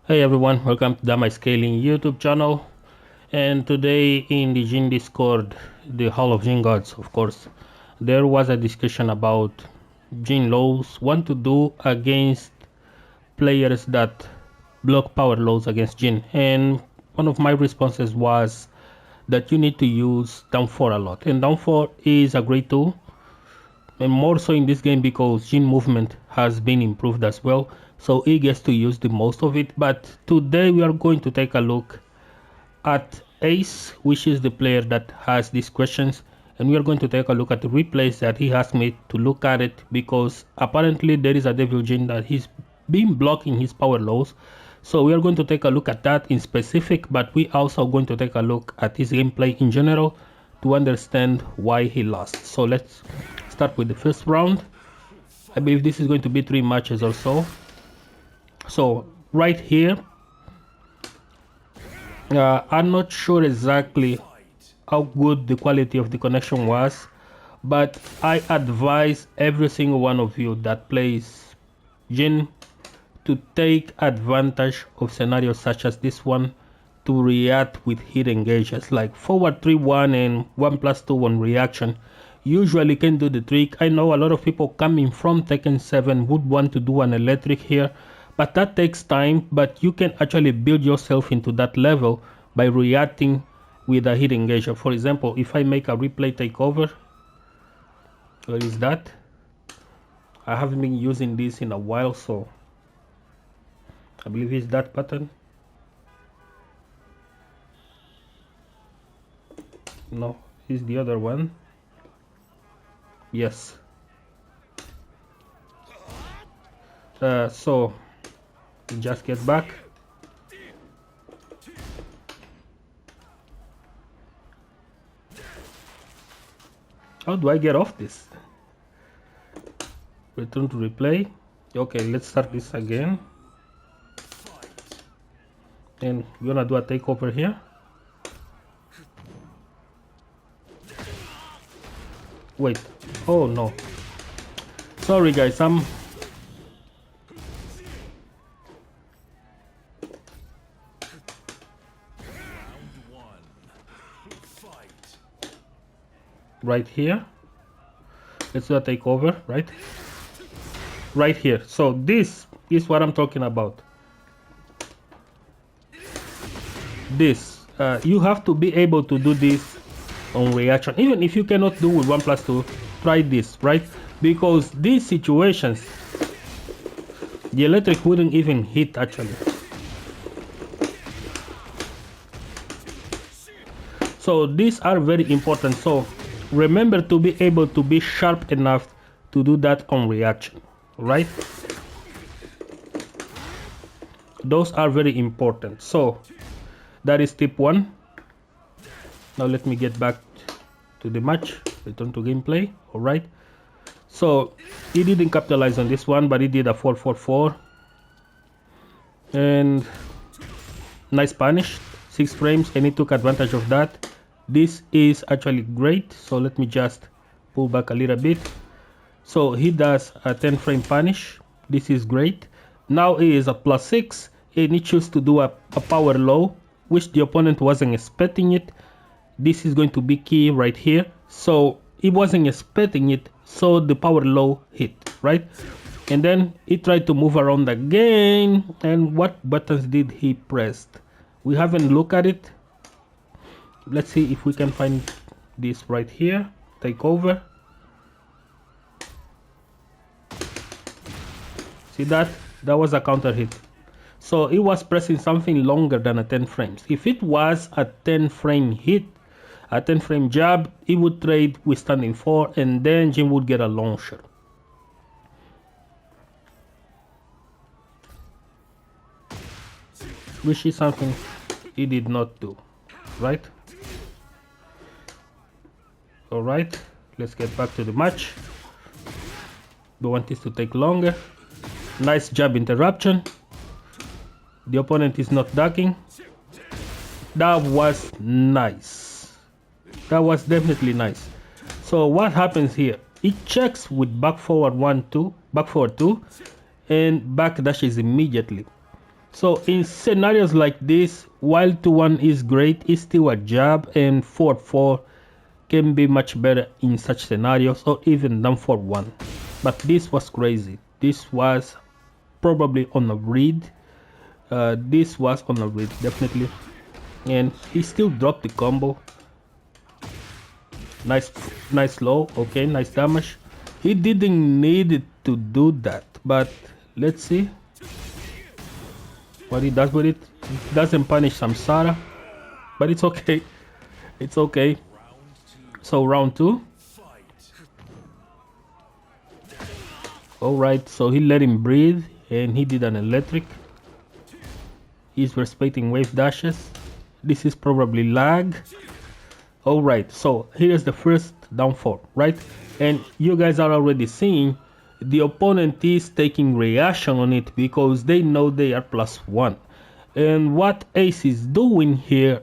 Hey everyone, welcome to DamageXcaling YouTube channel. And today in the Jin Discord, the Hall of Jin Gods, of course, there was a discussion about Jin laws, what to do against players that block power laws against Jin. And one of my responses was that you need to use down 4 a lot. And down 4 is a great tool, and more so in this game because Jin movement has been improved as well, so he gets to use the most of it. But today we are going to take a look at Ace, which is the player that has these questions, and we are going to take a look at the replays that he asked me to look at it, because apparently there is a devil Jin that he's been blocking his power lows. So we are going to take a look at that in specific, but we also going to take a look at his gameplay in general to understand why he lost. So let's start with the first round. I believe this is going to be 3 matches or so. So right here, I'm not sure exactly how good the quality of the connection was, but I advise every single one of you that plays Jin to take advantage of scenarios such as this one to react with hit engages, like forward 3-1 and 1+2 on reaction usually can do the trick. I know a lot of people coming from Tekken 7 would want to do an electric here, but that takes time. But you can actually build yourself into that level by reacting with a hit engager. For example, if I make a replay takeover, where is that? I haven't been using this in a while, so I believe it's that button. No, it's the other one. Yes. So just get back. How do I get off this? Return to replay. Okay, let's start this again. And we're gonna do a takeover here. Wait. Oh no. Sorry guys, I'm right here. Let's do a takeover, right? Right here. So this is what I'm talking about. This you have to be able to do this on reaction. Even if you cannot do with 1+2, try this, right? Because these situations, the electric wouldn't even hit actually. So these are very important. So remember to be able to be sharp enough to do that on reaction, right? Those are very important. So that is tip 1. Now let me get back to the match, return to gameplay. All right, so he didn't capitalize on this one, but he did a 4-4-4 and nice punish, 6 frames, and he took advantage of that. This is actually great. So let me just pull back a little bit. So he does a 10 frame punish. This is great. Now he is a +6 and he chooses to do a power low, which the opponent wasn't expecting it. This is going to be key right here. So he wasn't expecting it, so the power low hit, right? And then he tried to move around again. And what buttons did he press? We haven't looked at it. Let's see if we can find this right here. Take over. See that? That was a counter hit. So it was pressing something longer than a 10 frames. If it was a 10 frame hit, a 10 frame jab, it would trade with standing 4, and then Jin would get a launcher. Which is something he did not do, right? Alright, let's get back to the match. We want this to take longer. Nice jab interruption. The opponent is not ducking. That was nice. That was definitely nice. So what happens here? It checks with back forward 1-2, back forward 2, and back dashes immediately. So in scenarios like this, while 2-1 is great, it's still a jab, and 4-4 can be much better in such scenarios, or even down 4-1. But this was crazy. This was probably on a read. This was on a read, definitely. And he still dropped the combo. Nice low. Okay, nice damage. He didn't need to do that, but let's see what he does with it. It doesn't punish Samsara, but it's okay. It's okay. So round 2. Alright, so he let him breathe and he did an electric. He's respecting wave dashes. This is probably lag. Alright, so here's the first down 4, right? And you guys are already seeing the opponent is taking reaction on it because they know they are +1. And what Ace is doing here,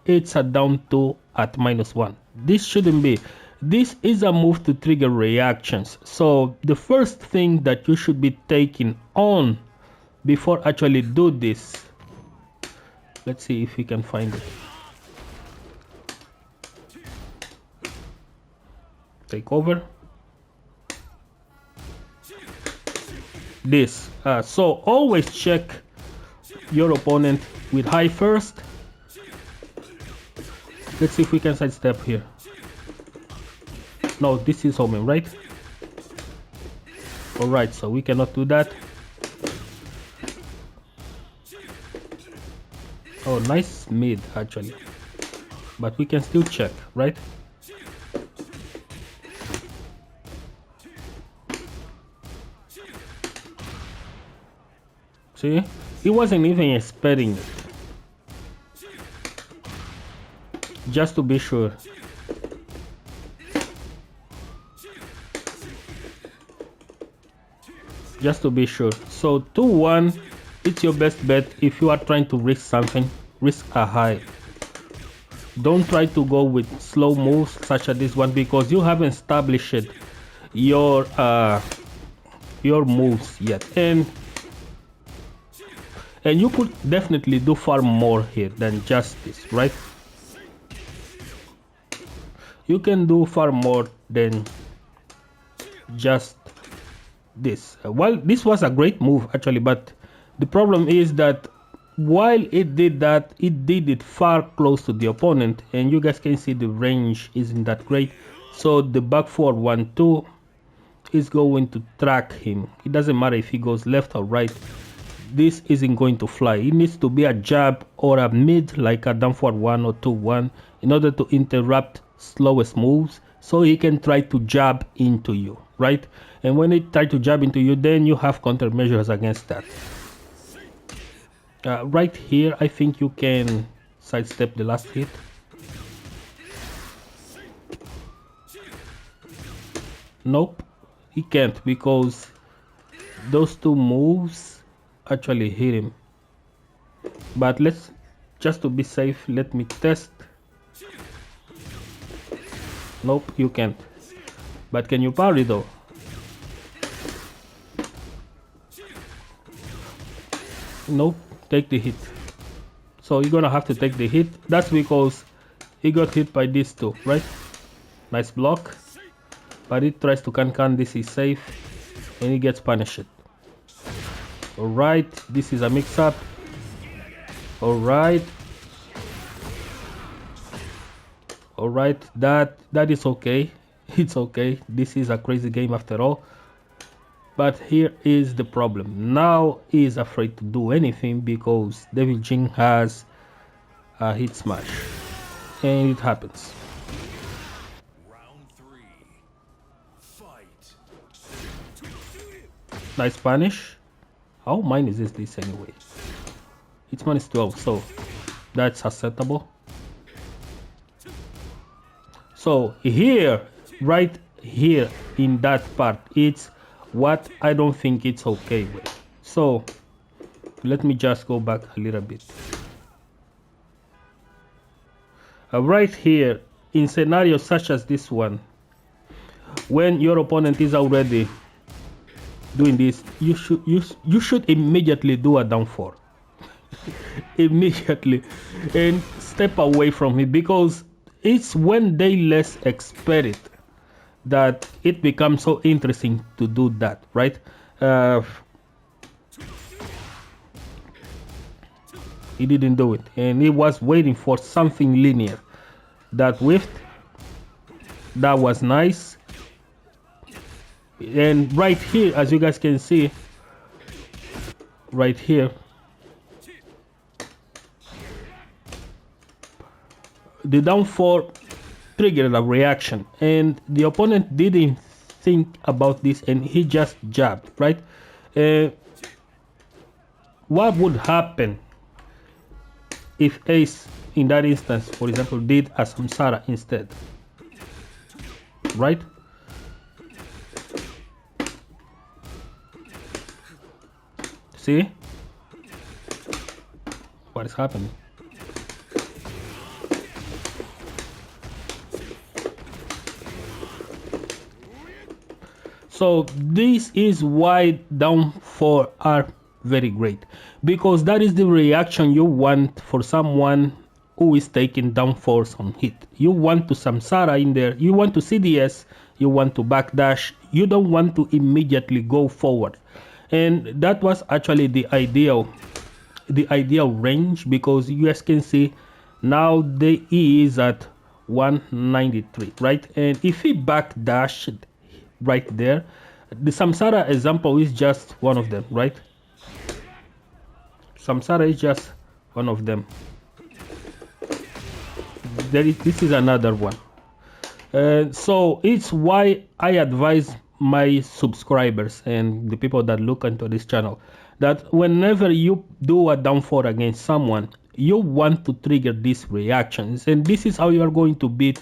it's a down 2 at -1. This shouldn't be. This is a move to trigger reactions. So the first thing that you should be taking on before actually do this. Let's see if we can find it. Take over. This. So always check your opponent with high first. Let's see if we can sidestep here. No, this is homing, right? Alright, so we cannot do that. Oh, nice mid actually. But we can still check, right? See? He wasn't even expecting it. Just to be sure. Just to be sure. So 2-1, it's your best bet if you are trying to risk something. Risk a high. Don't try to go with slow moves such as this one because you haven't established your moves yet. And you could definitely do far more here than just this, right? You can do far more than just this. Well, this was a great move actually, but the problem is that while it did that, it did it far close to the opponent, and you guys can see the range isn't that great. So the back forward 1-2 is going to track him. It doesn't matter if he goes left or right. This isn't going to fly. It needs to be a jab or a mid, like a down forward 1 or 2-1, in order to interrupt slowest moves, so he can try to jab into you, right? And when he try to jab into you, then you have countermeasures against that. Right here, I think you can sidestep the last hit. Nope, he can't because those two moves actually hit him. But let's, just to be safe, let me test. Nope, you can't. But can you parry though? Nope, take the hit. So you're gonna have to take the hit. That's because he got hit by these two, right? Nice block. But he tries to can. This is safe. And he gets punished. Alright, this is a mix-up. Alright. Alright, that is okay. It's okay. This is a crazy game after all. But here is the problem. Now he is afraid to do anything because Devil Jin has a hit smash. And it happens. Round 3. Fight. Nice punish. How mine is this anyway? It's -12, so that's acceptable. So here, right here in that part, it's what I don't think it's okay with. So let me just go back a little bit. Right here in scenarios such as this one, when your opponent is already doing this, you should immediately do a down 4. immediately and step away from it, because it's when they less expect it that it becomes so interesting to do that, right? He didn't do it, and he was waiting for something linear. That whiffed. That was nice. And right here, as you guys can see, right here, the down 4 triggered a reaction, and the opponent didn't think about this, and he just jabbed, right? What would happen if Ace, in that instance, for example, did a Samsara instead, right? See what is happening? So this is why down 4 are very great, because that is the reaction you want for someone who is taking down 4s on hit. You want to Samsara in there, you want to CDS, you want to backdash, you don't want to immediately go forward. And that was actually the ideal range, because you guys can see now the E is at 193, right? And if he backdashed right there, the Samsara example is just one of them, right? Samsara is just one of them. This is another one. So it's why I advise my subscribers and the people that look into this channel that whenever you do a down 4 against someone, you want to trigger these reactions, and this is how you are going to beat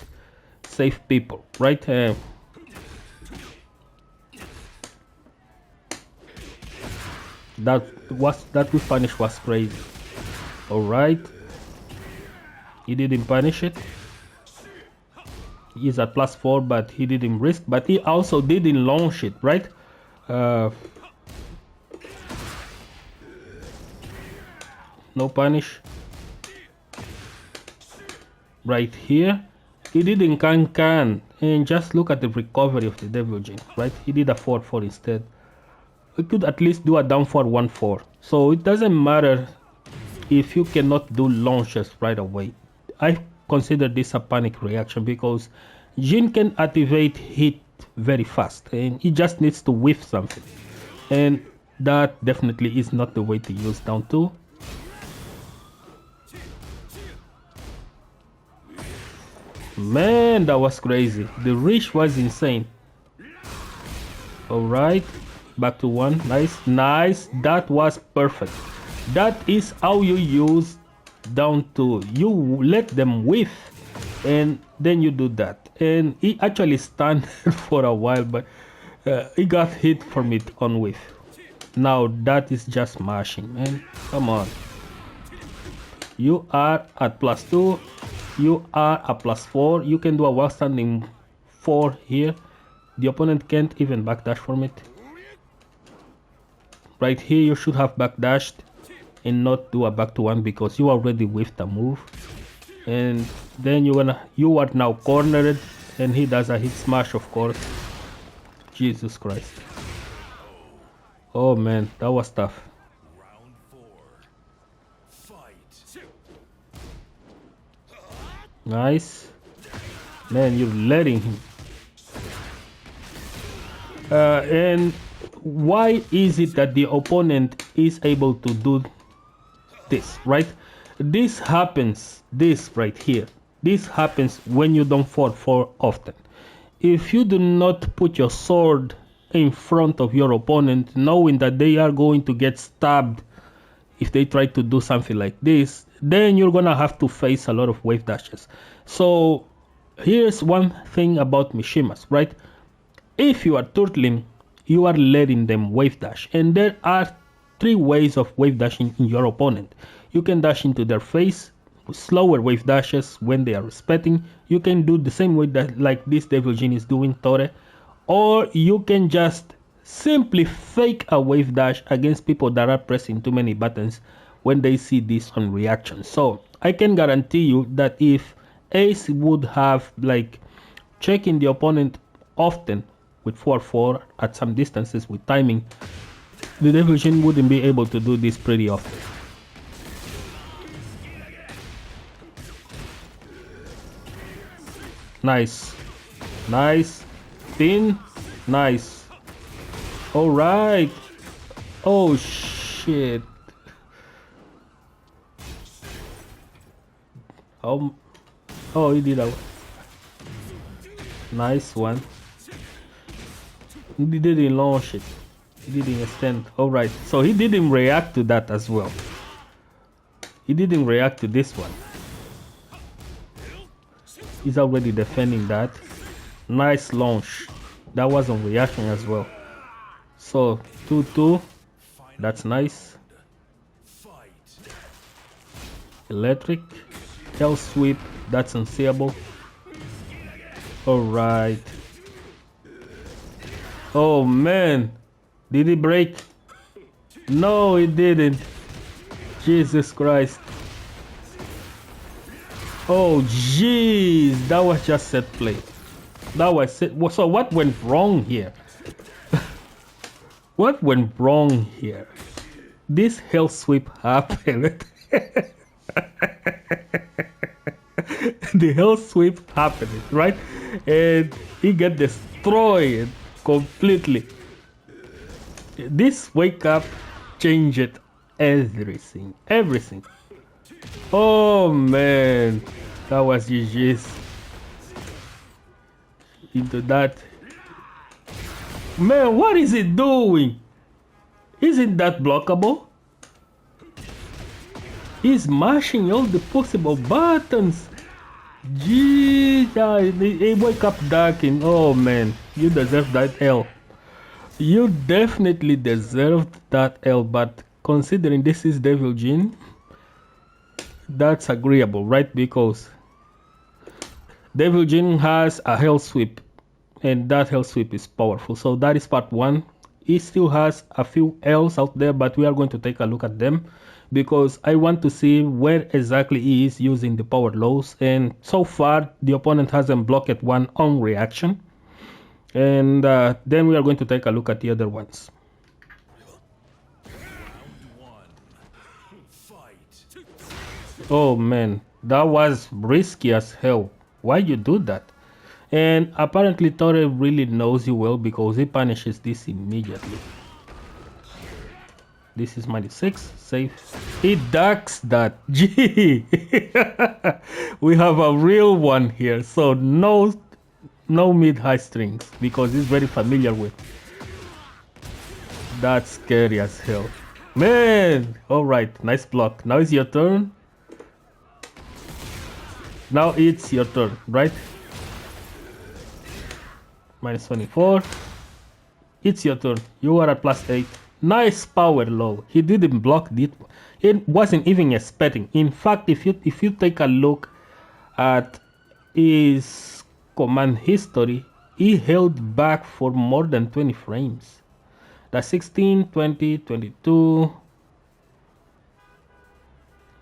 safe people, right? That with punish was crazy. All right, he didn't punish it. He's at +4, but he didn't risk, but he also didn't launch it, right? No punish right here. He didn't can, and just look at the recovery of the Devil Jin, right? He did a 4-4 instead. We could at least do a down 4 1-4. So it doesn't matter if you cannot do launches right away. I consider this a panic reaction, because Jin can activate hit very fast, and he just needs to whiff something, and that definitely is not the way to use down 2. Man, that was crazy. The reach was insane. All right, back to 1. Nice. That was perfect. That is how you use down 2. You let them whiff, and then you do that. And he actually stunned for a while, but he got hit from it on whiff. Now that is just mashing, man. Come on. You are at +2. You are a +4. You can do a while standing 4 here. The opponent can't even backdash from it. Right here you should have backdashed and not do a back to 1, because you already whiffed the move. And then you are now cornered, and he does a hit smash, of course. Jesus Christ. Oh man, that was tough. Nice. Man, you're letting him. And why is it that the opponent is able to do this, right? This happens, this right here. This happens when you don't fall for often. If you do not put your sword in front of your opponent, knowing that they are going to get stabbed if they try to do something like this, then you're gonna have to face a lot of wave dashes. So here's one thing about Mishimas, right? If you are turtling, you are letting them wave dash, and there are 3 ways of wave dashing in your opponent. You can dash into their face with slower wave dashes when they are respecting. You can do the same way that like this Devil Jin is doing, Tore, or you can just simply fake a wave dash against people that are pressing too many buttons when they see this on reaction. So I can guarantee you that if Ace would have like checking the opponent often with 4-4 at some distances with timing, the Devil Jin wouldn't be able to do this pretty often. Nice. Nice. Thin. Nice. Alright. Oh shit. Oh, he did a nice one. He didn't launch it. He didn't extend. Alright. So he didn't react to that as well. He didn't react to this one. He's already defending that. Nice launch. That was on reaction as well. So 2-2. That's nice. Electric. Hell sweep. That's unseeable. Alright. Oh man. Did he break? No, it didn't. Jesus Christ. Oh jeez, that was just set play. That was it. So what went wrong here? What went wrong here? This hell sweep happened. The hell sweep happened, right? And he got destroyed completely. This wake up changed everything. Everything. Oh man, that was GG's. Into that. Man, what is it doing? Isn't that blockable? He's mashing all the possible buttons. Gee, he wake up darking. Oh man, you deserve that L. You definitely deserved that L, but considering this is Devil Jin, that's agreeable, right? Because Devil Jin has a hell sweep, and that hell sweep is powerful. So that is part one. He still has a few L's out there, but we are going to take a look at them because I want to see where exactly he is using the power lows. And so far, the opponent hasn't blocked one on reaction. And then we are going to take a look at the other ones. Oh man, that was risky as hell. Why you do that? And apparently Torre really knows you well because he punishes this immediately. This is -6, safe. He ducks that. Gee, we have a real one here. So no mid-high strings because he's very familiar with. That's scary as hell. Man, alright, nice block. Now it's your turn. Now it's your turn, right? -24. It's your turn. You are at +8. Nice power low. He didn't block it. It wasn't even expecting. In fact, if you take a look at his command history, he held back for more than 20 frames. That's 16, 20, 22.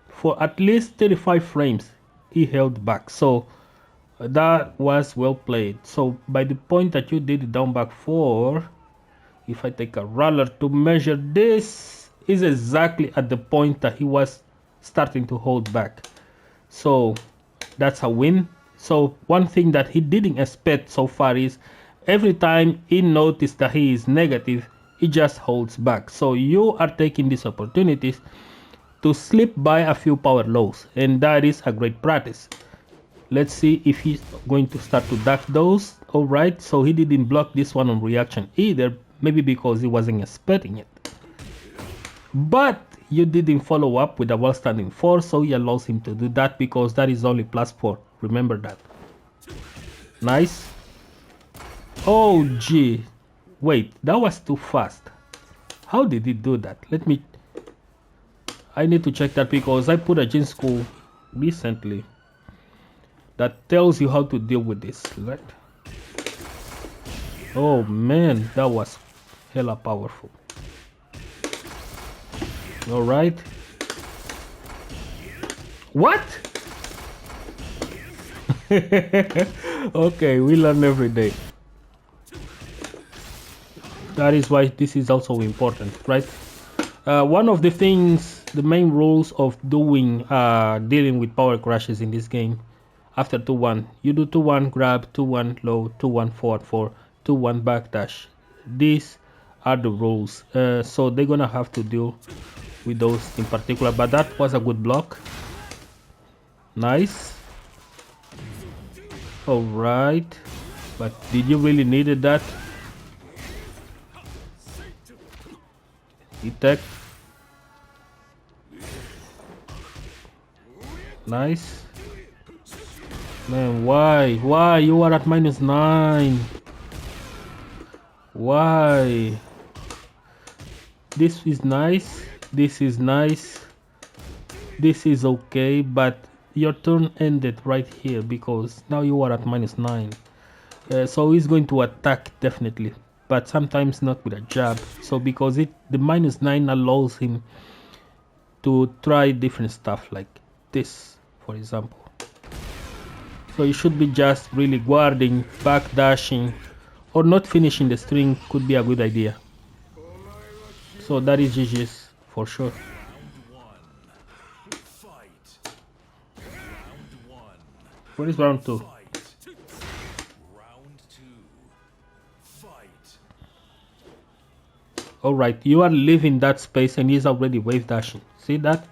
For at least 35 frames, he held back. So that was well played. So by the point that you did down back 4, if I take a ruler to measure this, is exactly at the point that he was starting to hold back. So that's a win. So one thing that he didn't expect so far is every time he noticed that he is negative, he just holds back. So you are taking these opportunities to slip by a few power lows, and that is a great practice. Let's see if he's going to start to duck those. All right, so he didn't block this one on reaction either, maybe because he wasn't expecting it. But you didn't follow up with a well-standing 4, so he allows him to do that because that is only +4. Remember that. Nice. Oh gee, wait, that was too fast. How did he do that? I need to check that because I put a Jin school recently that tells you how to deal with this, right? Oh man, that was hella powerful. All right, What? Okay, we learn every day. That is why this is also important, right? One of the things, the main rules of dealing with power crashes in this game, after 2-1, you do 2-1 grab, 2-1 low, 2-1 forward 4, 2-1 backdash. These are the rules. So they're gonna have to deal with those in particular. But that was a good block. Nice. All right. But did you really needed that? Detect. Nice. Man, why? Why? You are at -9. Why? This is nice. This is nice. This is okay, but your turn ended right here because now you are at -9. So he's going to attack definitely, but sometimes not with a jab. So because the -9 allows him to try different stuff like this, for example. So you should be just really guarding, back dashing, or not finishing the string could be a good idea. So that is GG's for sure. What is round 2? Alright, you are leaving that space and he's already wave dashing. See that?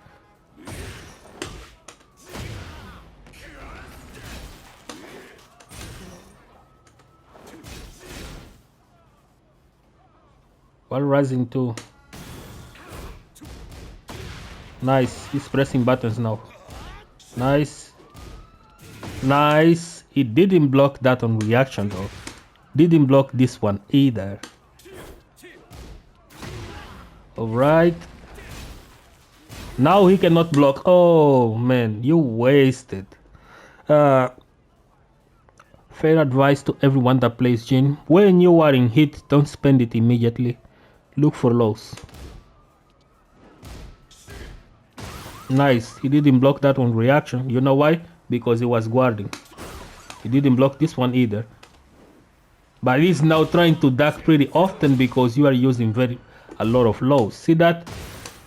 While rising 2. Nice, he's pressing buttons now. Nice. Nice. It didn't block that on reaction though. Didn't block this one either. Alright. Now he cannot block. Oh man, you wasted. Fair advice to everyone that plays Jhin. When you are in hit, don't spend it immediately. Look for lows. Nice. He didn't block that on reaction. You know why? Because he was guarding. He didn't block this one either. But he's now trying to duck pretty often because you are using a lot of lows. See that?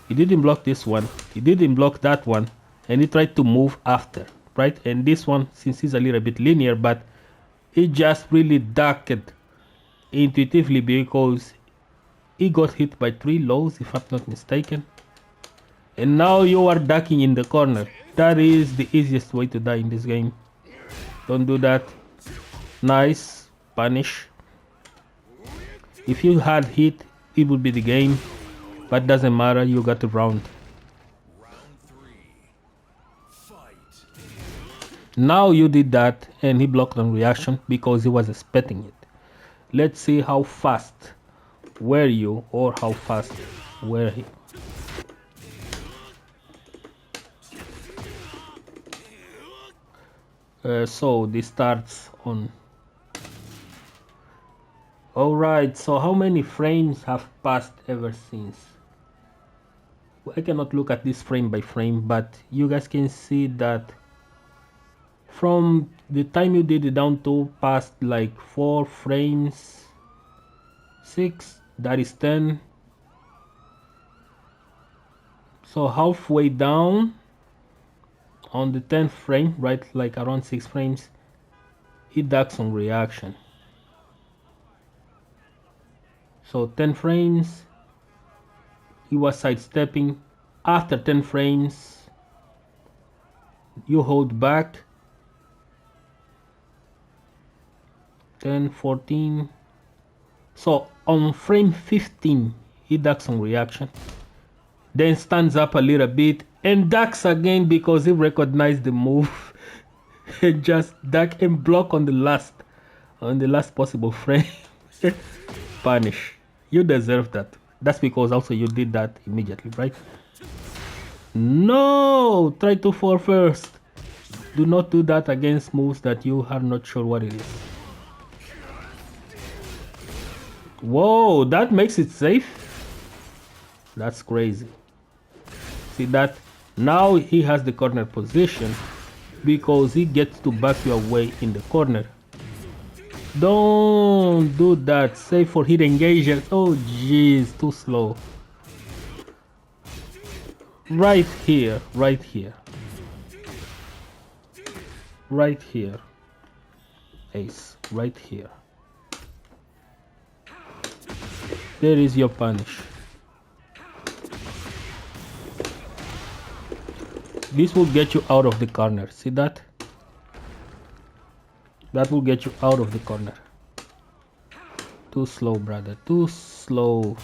He didn't block this one. He didn't block that one. And he tried to move after. Right? And this one, since he's a little bit linear, but he just really ducked intuitively because he got hit by 3 lows, if I'm not mistaken. And now you are ducking in the corner. That is the easiest way to die in this game. Don't do that. Nice. Punish. If you had hit, it would be the game. But doesn't matter, you got the round. Now you did that and he blocked on reaction because he was expecting it. Let's see how fast were you or how fast were he. So this starts on. Alright, so how many frames have passed ever since? I cannot look at this frame by frame, but you guys can see that from the time you did it down to past like 4 frames, 6, that is 10. So halfway down on the 10th frame, right, like around 6 frames, he ducks on reaction. So 10 frames, he was sidestepping. After 10 frames, you hold back. 10, 14. So on frame 15, he ducks on reaction. Then stands up a little bit and ducks again because he recognized the move. Just duck and block on the last possible frame. Punish. You deserve that. That's because also you did that immediately, right? No! Try to fall first. Do not do that against moves that you are not sure what it is. Whoa, that makes it safe? That's crazy. See that? Now he has the corner position because he gets to back you away in the corner. Don't do that. Save for hit engagers. Oh jeez, too slow. Right here, right here. Right here. Ace, right here. There is your punish. This will get you out of the corner. See that? That will get you out of the corner. Too slow, brother. Too slow.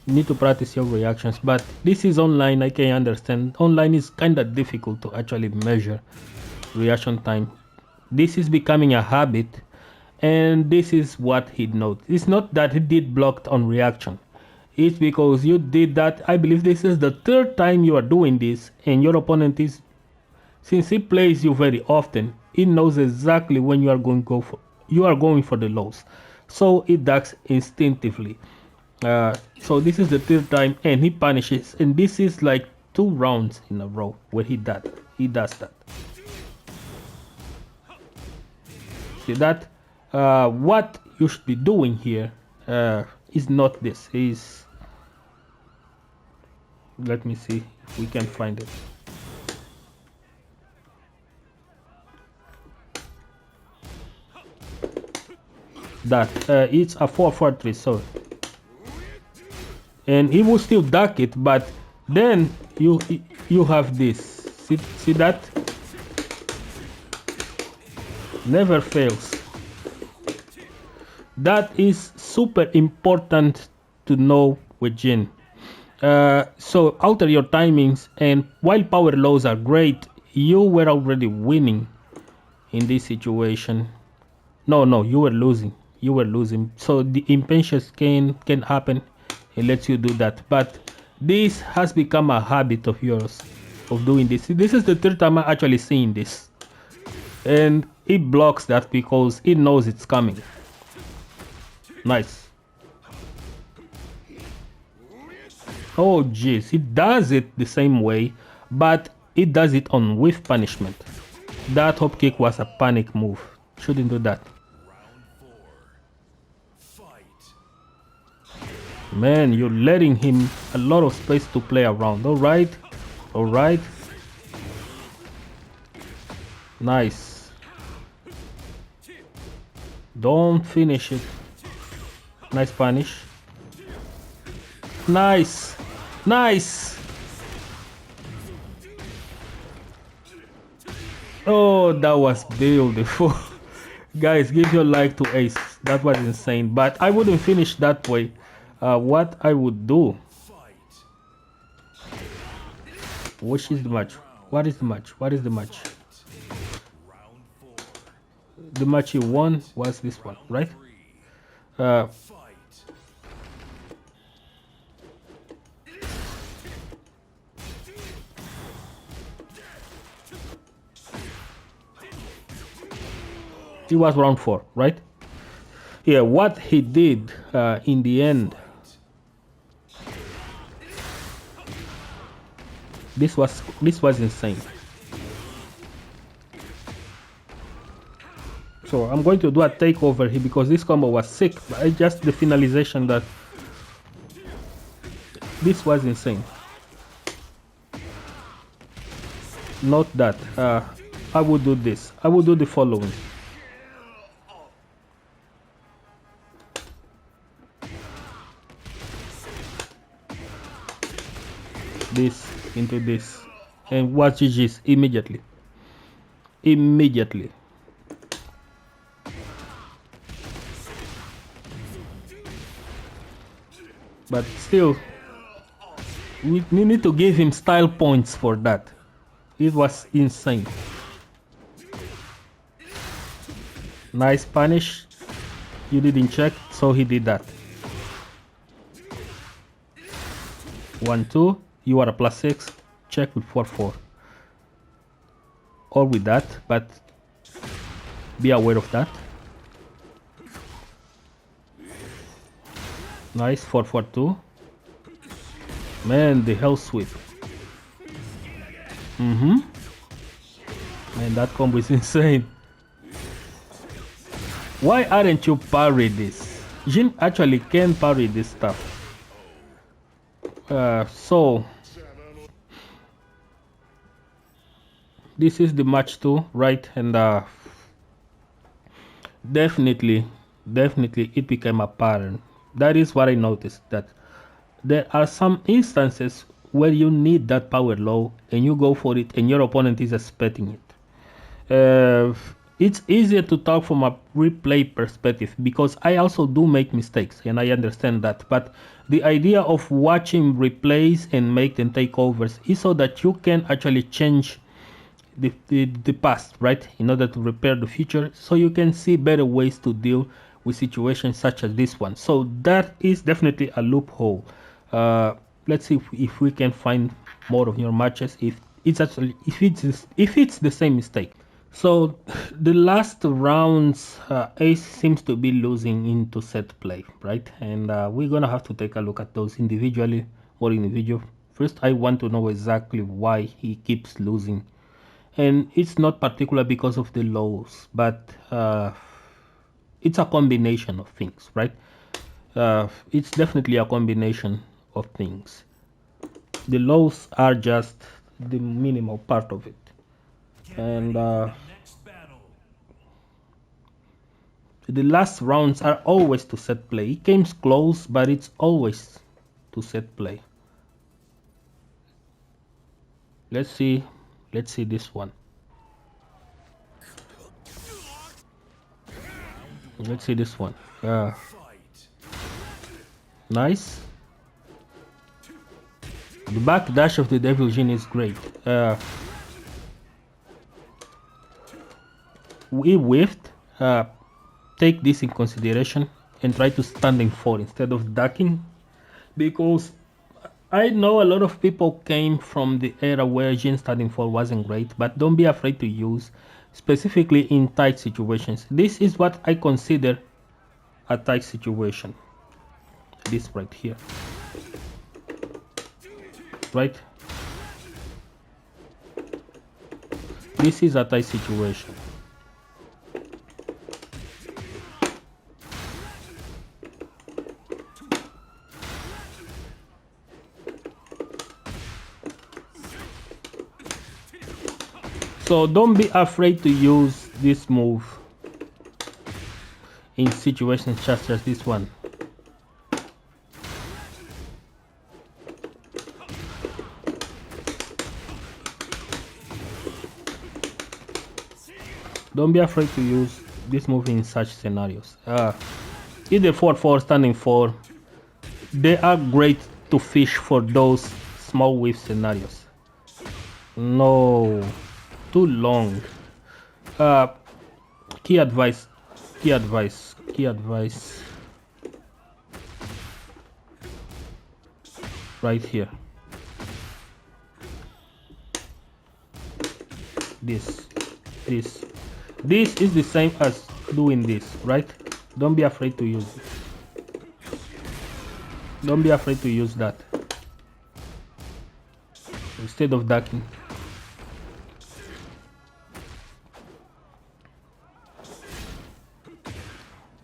You need to practice your reactions. But this is online. I can understand. Online is kind of difficult to actually measure reaction time. This is becoming a habit. And this is what he noticed. It's not that he did blocked on reaction. It's because you did that. I believe this is the third time you are doing this, and your opponent is, since he plays you very often, he knows exactly when you are going for the lows, so it does instinctively. So this is the third time, and he punishes, and this is like 2 rounds in a row where he does that. See that? What you should be doing here is not this. Let me see if we can find it. That it's a 4-4-3, sorry. And he will still duck it, but then you have this. See that? Never fails. That is super important to know with Jin. So alter your timings, and while power lows are great, you were already winning in this situation. No, you were losing. So the impatience can happen. It lets you do that, but this has become a habit of yours of doing this. This is the third time I'm actually seeing this, and it blocks that because it knows it's coming. Nice. Oh jeez, it does it the same way, but it does it on with punishment. That hop kick was a panic move. Shouldn't do that. Man, you're letting him a lot of space to play around. Alright. Nice. Don't finish it. Nice punish. Nice. Oh, that was beautiful. Guys, give your like to Ace. That was insane, but I wouldn't finish that way. What I would do, which is the match? What is the match? The match you won was this one, right? It was round 4, right? Yeah, what he did in the end, this was insane. So I'm going to do a takeover here because this combo was sick, but just the finalization, that this was insane. Not that. I would do this. I would do the following. This into this, and watch GG's immediately. But still, we need to give him style points for that. It was insane. Nice punish. You didn't check, so he did that. 1-2. You are a +6. Check with 4-4. Or with that, but be aware of that. Nice 4-4-2. Man, the hell sweep. Man, that combo is insane. Why aren't you parry this? Jin actually can parry this stuff. So this is the match 2, right? And definitely it became apparent. That is what I noticed, that there are some instances where you need that power low and you go for it and your opponent is expecting it. It's easier to talk from a replay perspective because I also do make mistakes and I understand that, but the idea of watching replays and make them takeovers is so that you can actually change the past, right, in order to repair the future, so you can see better ways to deal with situations such as this one. So that is definitely a loophole. Let's see if we can find more of your matches if it's the same mistake. So the last rounds, Ace seems to be losing into set play, right? And we're gonna have to take a look at those individually, more individual. First, I want to know exactly why he keeps losing, and it's not particular because of the lows, but it's a combination of things, right? It's definitely a combination of things. The lows are just the minimal part of it, and the last rounds are always to set play. It came close, but it's always to set play. Let's see this one. Let's see this one. Nice. The backdash of the Devil Jin is great. We whiffed. Take this in consideration and try to standing 4 instead of ducking, because I know a lot of people came from the era where Jin standing 4 wasn't great, but don't be afraid to use, specifically in tight situations. This is what I consider a tight situation. This right here. Right? This is a tight situation. So don't be afraid to use this move in situations such as this one. Don't be afraid to use this move in such scenarios. Either 4-4, standing 4, they are great to fish for those small whiff scenarios. No, too long. Key advice. Right here. This is the same as doing this, right? Don't be afraid to use it. Don't be afraid to use that instead of ducking.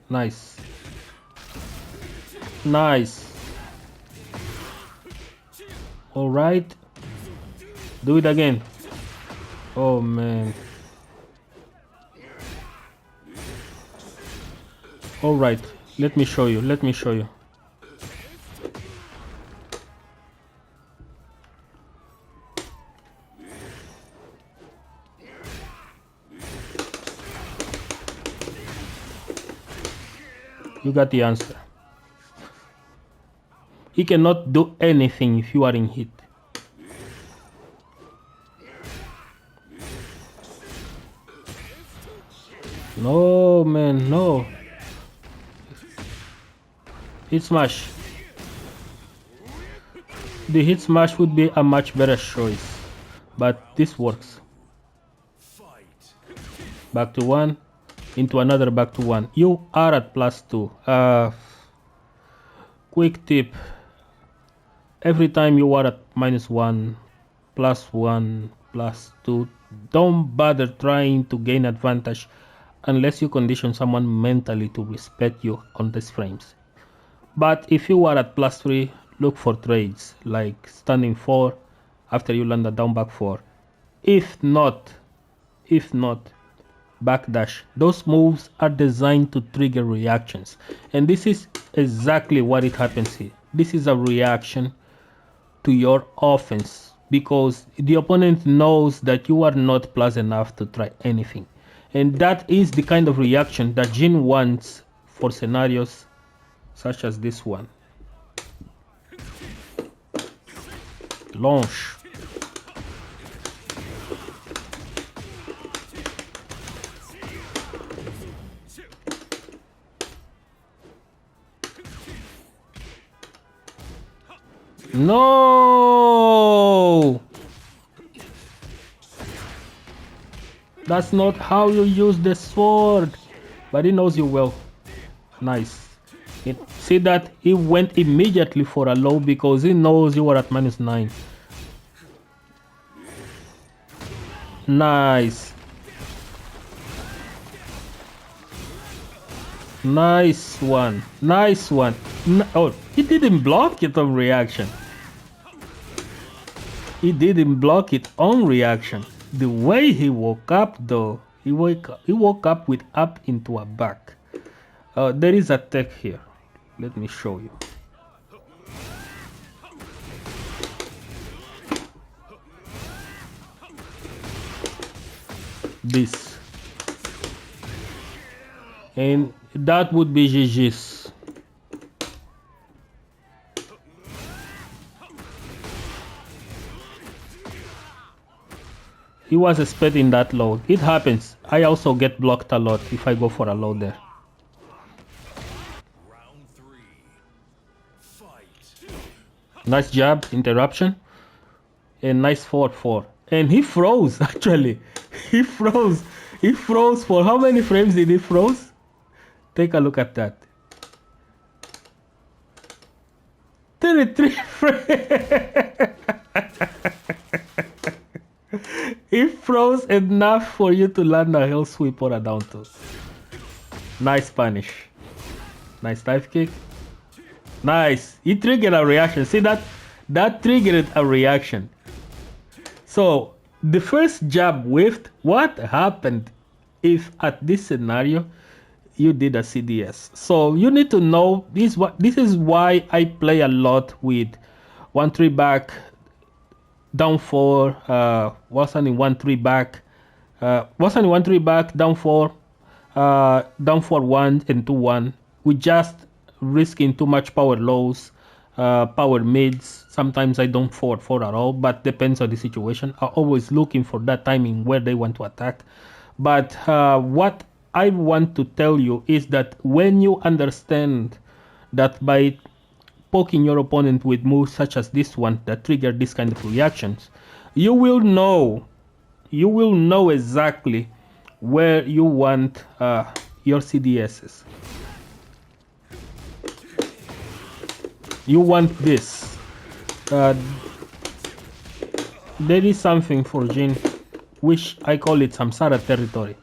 Nice. All right, do it again. Oh man. All right, let me show you. You got the answer. He cannot do anything if you are in hit. No, man, no. Hit smash. The hit smash would be a much better choice, but this works. Back to 1, into another back to 1. You are at +2. Quick tip. Every time you are at -1, +1, +2. Don't bother trying to gain advantage unless you condition someone mentally to respect you on these frames. But if you are at +3, look for trades like standing 4 after you land a down back 4. If not, backdash. Those moves are designed to trigger reactions, and this is exactly what it happens here. This is a reaction to your offense because the opponent knows that you are not plus enough to try anything, and that is the kind of reaction that Jin wants for scenarios such as this one. Launch. No! That's not how you use the sword. But he knows you well. Nice. See that he went immediately for a low because he knows you are at -9. Nice. Nice one. Nice one. Oh, he didn't block it on reaction. He didn't block it on reaction. The way he woke up though, he woke up with up into a back. There is a tech here. Let me show you. This. And that would be GG's. He was expecting that low. It happens. I also get blocked a lot if I go for a low there. Round 3. Fight. Nice jab, interruption. And nice forward 4. And he froze actually. He froze. He froze for how many frames did he froze? Take a look at that. 33 frames. He froze enough for you to land a hell sweep or a down two. Nice punish. Nice dive kick. Nice. He triggered a reaction. See that? That triggered a reaction. So the first jab whiffed. What happened if at this scenario you did a CDS? So you need to know this. This is why I play a lot with 1-3 back, down 4, Wasan 1-3 back, Wasan 1-3 back, down 4, down 4-1 and 2-1. We just risking too much power lows, power mids. Sometimes I don't forward 4 at all, but depends on the situation. I'm always looking for that timing where they want to attack. But what I want to tell you is that when you understand that by poking your opponent with moves such as this one that trigger this kind of reactions, you will know exactly where you want your CDSs. You want this. There is something for Jin which I call it Samsara territory.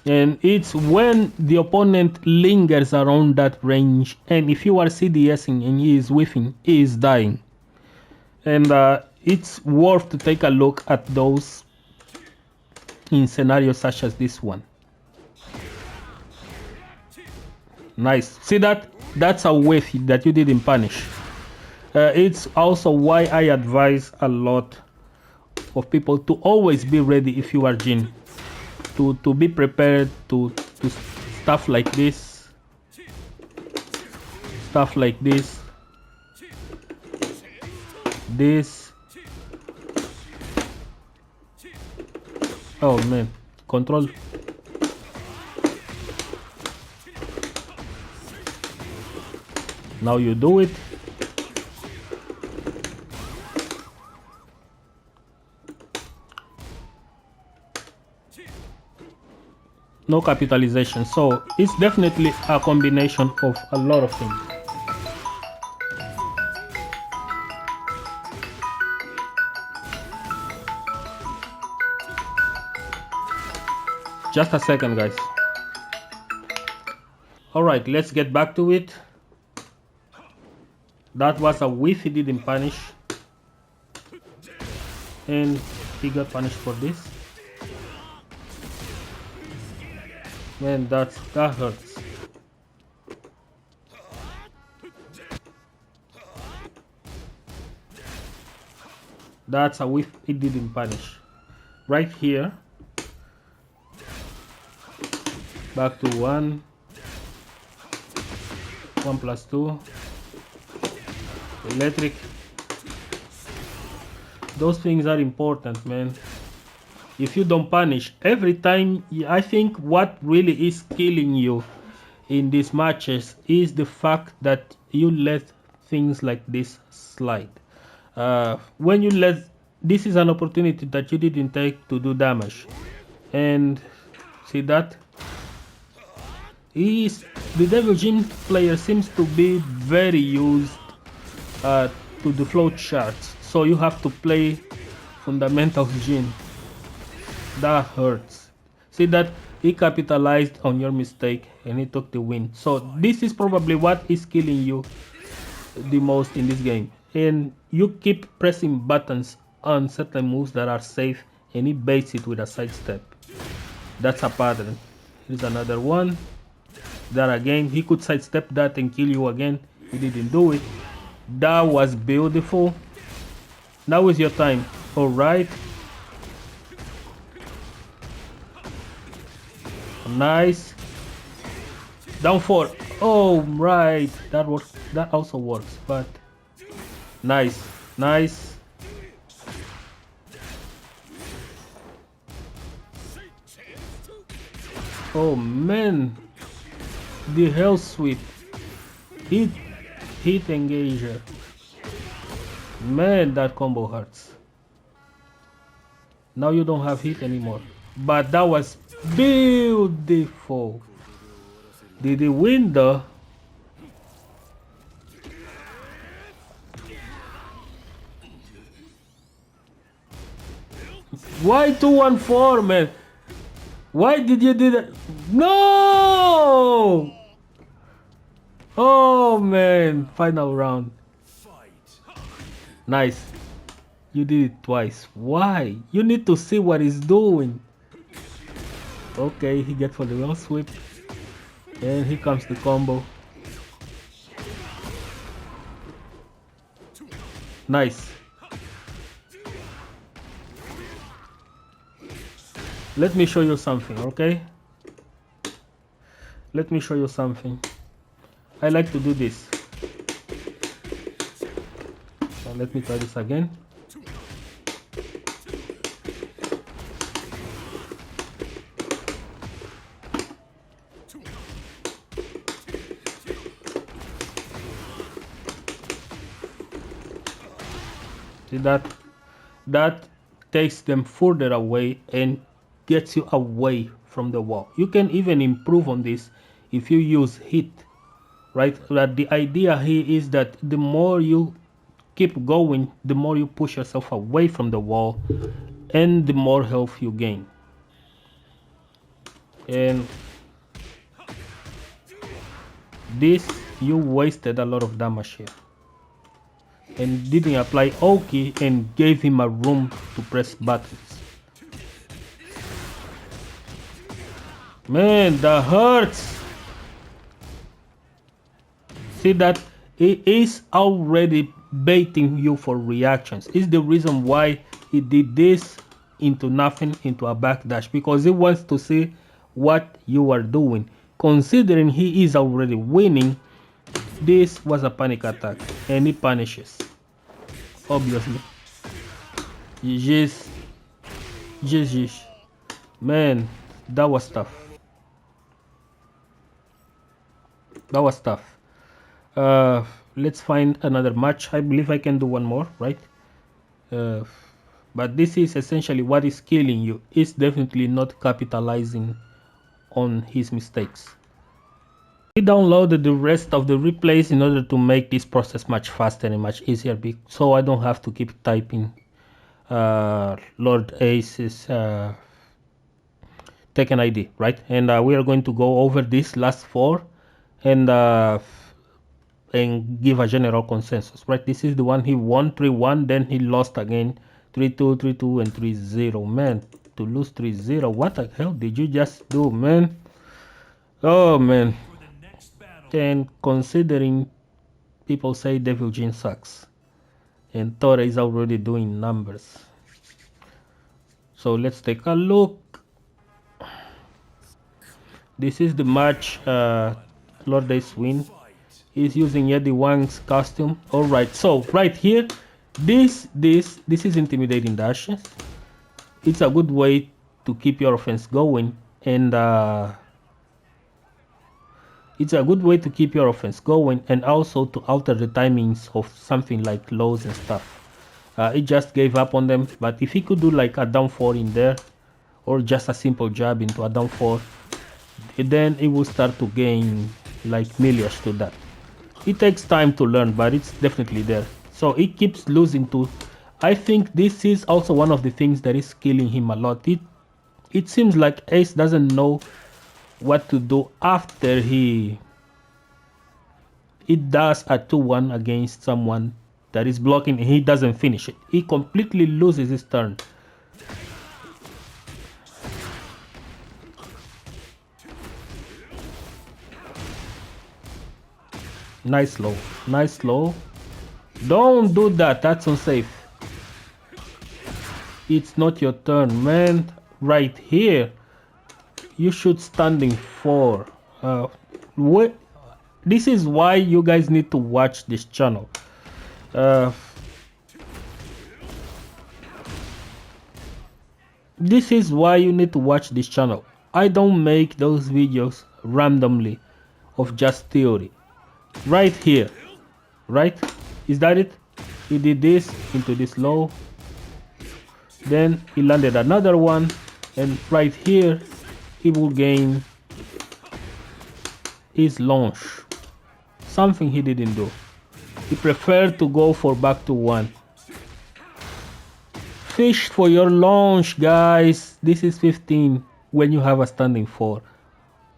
And it's when the opponent lingers around that range, and if you are CDSing and he is whiffing, he is dying. And it's worth to take a look at those in scenarios such as this one. Nice. See that? That's a whiff that you didn't punish. It's also why I advise a lot of people to always be ready if you are Jin. To be prepared to stuff like this, this. Oh man, control. Now you do it. No capitalization, so it's definitely a combination of a lot of things. Just a second, guys. Alright, let's get back to it. That was a whiff, he didn't punish. And he got punished for this. Man, that hurts. That's a whiff, it didn't punish. Right here. Back to 1. 1 plus 2. Electric. Those things are important, man. If you don't punish every time, I think what really is killing you in these matches is the fact that you let things like this slide. When you let, this is an opportunity that you didn't take to do damage. And see that? The Devil Jin player seems to be very used to the float charts, so you have to play fundamentals Jin. That hurts. See that? He capitalized on your mistake and he took the win. So this is probably what is killing you the most in this game. And you keep pressing buttons on certain moves that are safe and he baits it with a sidestep. That's a pattern. Here's another one. That again, he could sidestep that and kill you again. He didn't do it. That was beautiful. Now is your time. Alright. Nice. Down 4. Oh, right. That works. That also works. But nice. Nice. Oh, man. The hell sweep. Hit engager. Man, that combo hurts. Now you don't have hit anymore. But that was beautiful. Did he win though? Why 2-1-4, man? Why did you do that? No! Oh man, final round. Nice. You did it twice. Why? You need to see what he's doing. Okay, he gets for the well sweep. And here comes the combo. Nice. Let me show you something, okay? Let me show you something. I like to do this. So let me try this again. See that? That takes them further away and gets you away from the wall. You can even improve on this if you use hit, right? But the idea here is that the more you keep going, the more you push yourself away from the wall and the more health you gain. And this, you wasted a lot of damage here and didn't apply Oki and gave him a room to press buttons. Man, that hurts. See that? It is already baiting you for reactions. It's the reason why he did this into nothing, into a backdash, because he wants to see what you are doing. Considering he is already winning, this was a panic attack and he punishes. Obviously. GG. Man, that was tough. That was tough. Let's find another match. I believe I can do one more, right? But this is essentially what is killing you. It's definitely not capitalizing on his mistakes. I downloaded the rest of the replays in order to make this process much faster and much easier, so I don't have to keep typing Lord Ace's Tekken ID, right? And we are going to go over these last 4 and give a general consensus, right? This is the one he won 3-1, then he lost again 3-2, 3-2, and 3-0. Man, to lose 3-0, what the hell did you just do, man? Oh man. And considering people say Devil Jin sucks, and Torre is already doing numbers. So let's take a look. This is the match Lord Ace win. He's using Eddie Wang's costume. Alright, so right here, this is intimidating dashes. It's a good way to keep your offense going, and it's a good way to keep your offense going, and also to alter the timings of something like lows and stuff. It just gave up on them, but if he could do like a down 4 in there, or just a simple jab into a down 4, then it will start to gain like millions to that. It takes time to learn, but it's definitely there. So it keeps losing to. I think this is also one of the things that is killing him a lot. It seems like Ace doesn't know what to do after it does a 2-1 against someone that is blocking and he doesn't finish it. He completely loses his turn. Nice low, nice low. Don't do that, that's unsafe. It's not your turn, man. Right here, you should standing 4. This is why you guys need to watch this channel. This is why you need to watch this channel. I don't make those videos randomly of just theory. Right here, right? Is that it? He did this into this low, then he landed another one, and right here he will gain his launch. Something he didn't do. He preferred to go for back to 1. Fish for your launch, guys. This is 15 when you have a standing 4.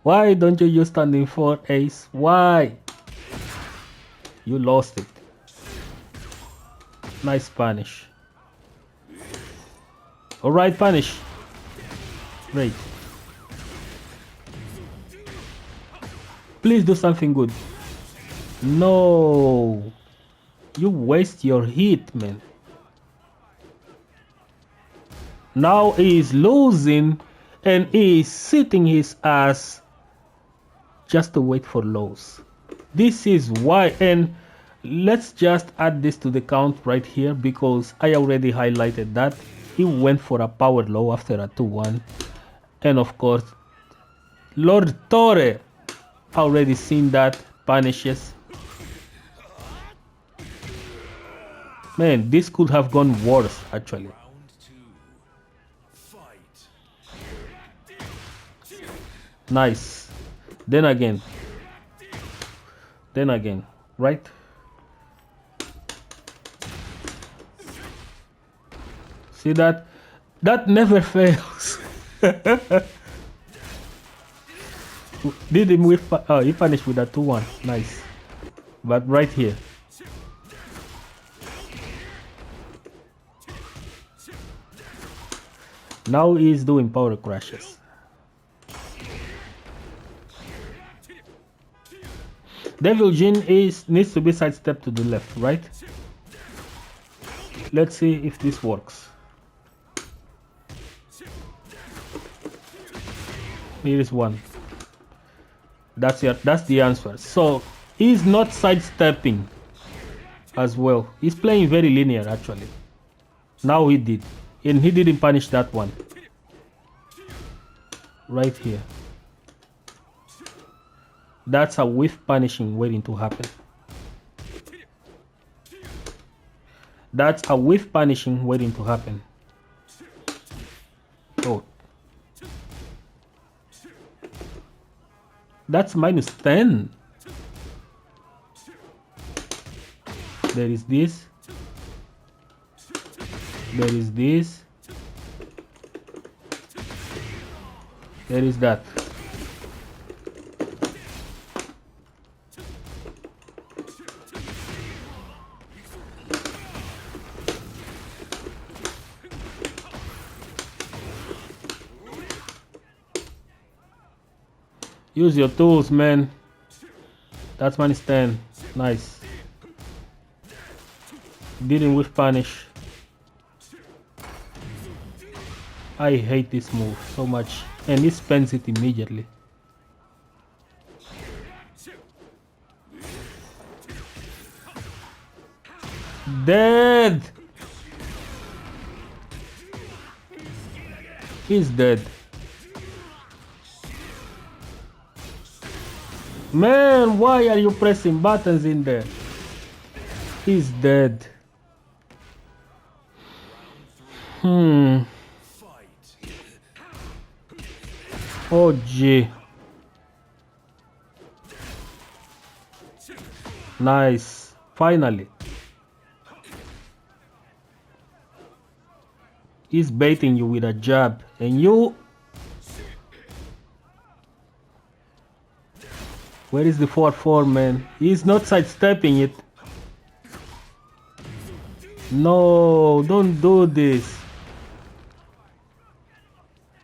Why don't you use standing 4, Ace? Why? You lost it. Nice punish. Alright, punish. Great. Please do something good. No. You waste your hit, man. Now he is losing and he is sitting his ass just to wait for lows. This is why, and let's just add this to the count right here because I already highlighted that. He went for a power low after a 2-1. And of course, Lord Torre already seen that, punishes. Man, this could have gone worse actually. Nice. Then again, right? See that? That never fails. Did him with he finished with a 2-1. Nice. But right here. Now he's doing power crashes. Devil Jin needs to be sidestepped to the left, right? Let's see if this works. Here is one. That's the answer. So he's not sidestepping as well. He's playing very linear actually. Now he did. And he didn't punish that one. Right here. That's a whiff punishing waiting to happen. That's a whiff punishing waiting to happen. Oh. That's -10. There is this. There is this. There is that. Use your tools, man. That's man stand. Nice. Didn't whiff punish. I hate this move so much. And he spends it immediately. Dead! He's dead. Man, why are you pressing buttons in there? He's dead. Oh gee. Nice. Finally. He's baiting you with a jab and you... Where is the 4-4, man? He's not sidestepping it. No, don't do this.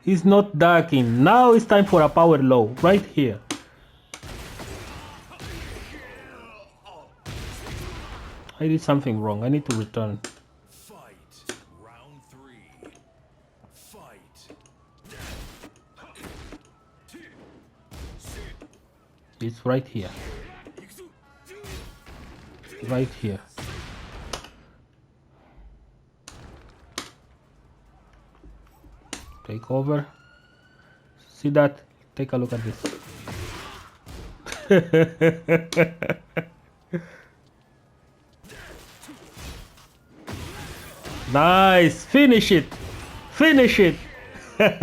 He's not ducking. Now it's time for a power low, right here. I did something wrong. I need to return. Fight. Round 3. Fight. It's right here. Right here. Take over. See that? Take a look at this. Nice. Finish it. Finish it. Round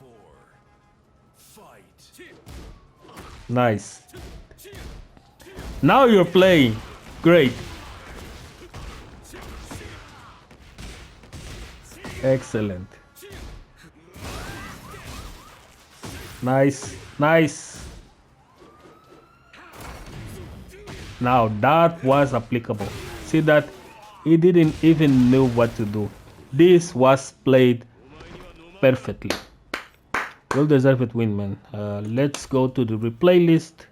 4. Fight. Nice. Now you're playing. Great. Excellent. Nice. Nice. Now that was applicable. See that? He didn't even know what to do. This was played perfectly. Well deserved win, man. Let's go to the replay list,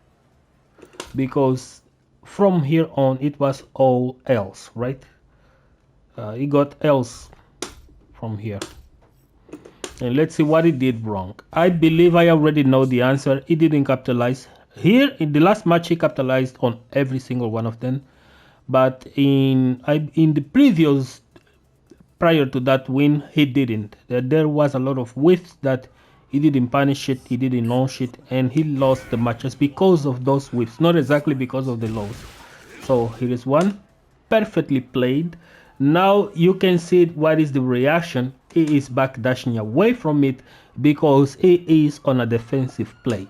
because from here on it was all else, right? He got else from here. And let's see what he did wrong. I believe I already know the answer. He didn't capitalize. Here in the last match he capitalized on every single one of them. But in the previous, prior to that win, he didn't. There was a lot of whiffs that he didn't punish it, he didn't launch it, and he lost the matches because of those whiffs, not exactly because of the lows. So here is one, perfectly played. Now you can see what is the reaction. He is back dashing away from it because he is on a defensive play.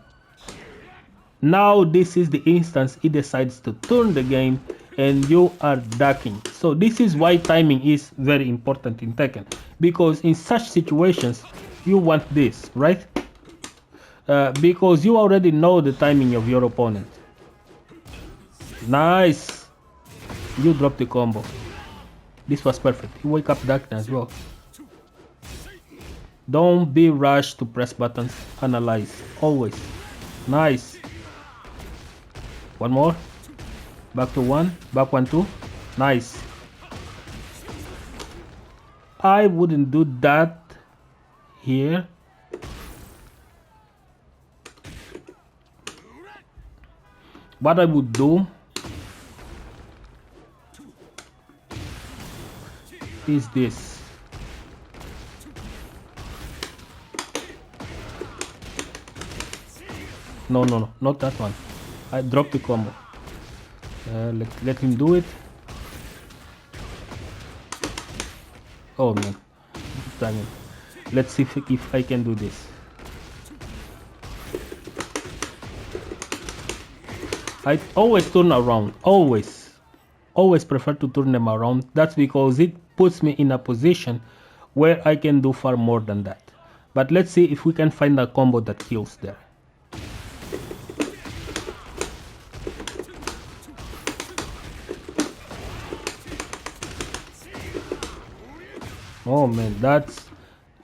Now this is the instance he decides to turn the game and you are ducking. So this is why timing is very important in Tekken, because in such situations you want this, right? Because you already know the timing of your opponent. Nice. You dropped the combo. This was perfect. You wake up ducking as well. Don't be rushed to press buttons. Analyze always. Nice. One more. Back to 1. Back 1, 2. Nice. I wouldn't do that here. What I would do is this. No, not that one. I dropped the combo. Let him do it. Oh man, dang it. Let's see if I can do this. I always turn around, always prefer to turn them around. That's because it puts me in a position where I can do far more than that. But let's see if we can find a combo that kills there. Oh man, that's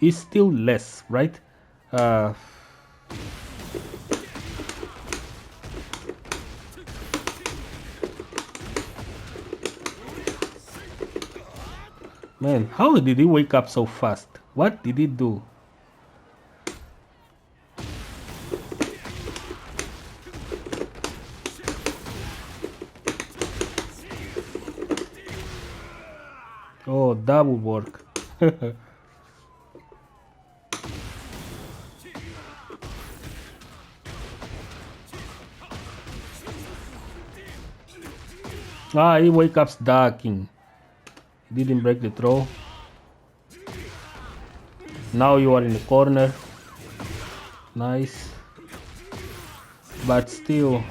is still less, right? Man, how did he wake up so fast? What did he do? Oh, that would work. Ah, he wake up stacking. Didn't break the throw. Now you are in the corner. Nice. But still,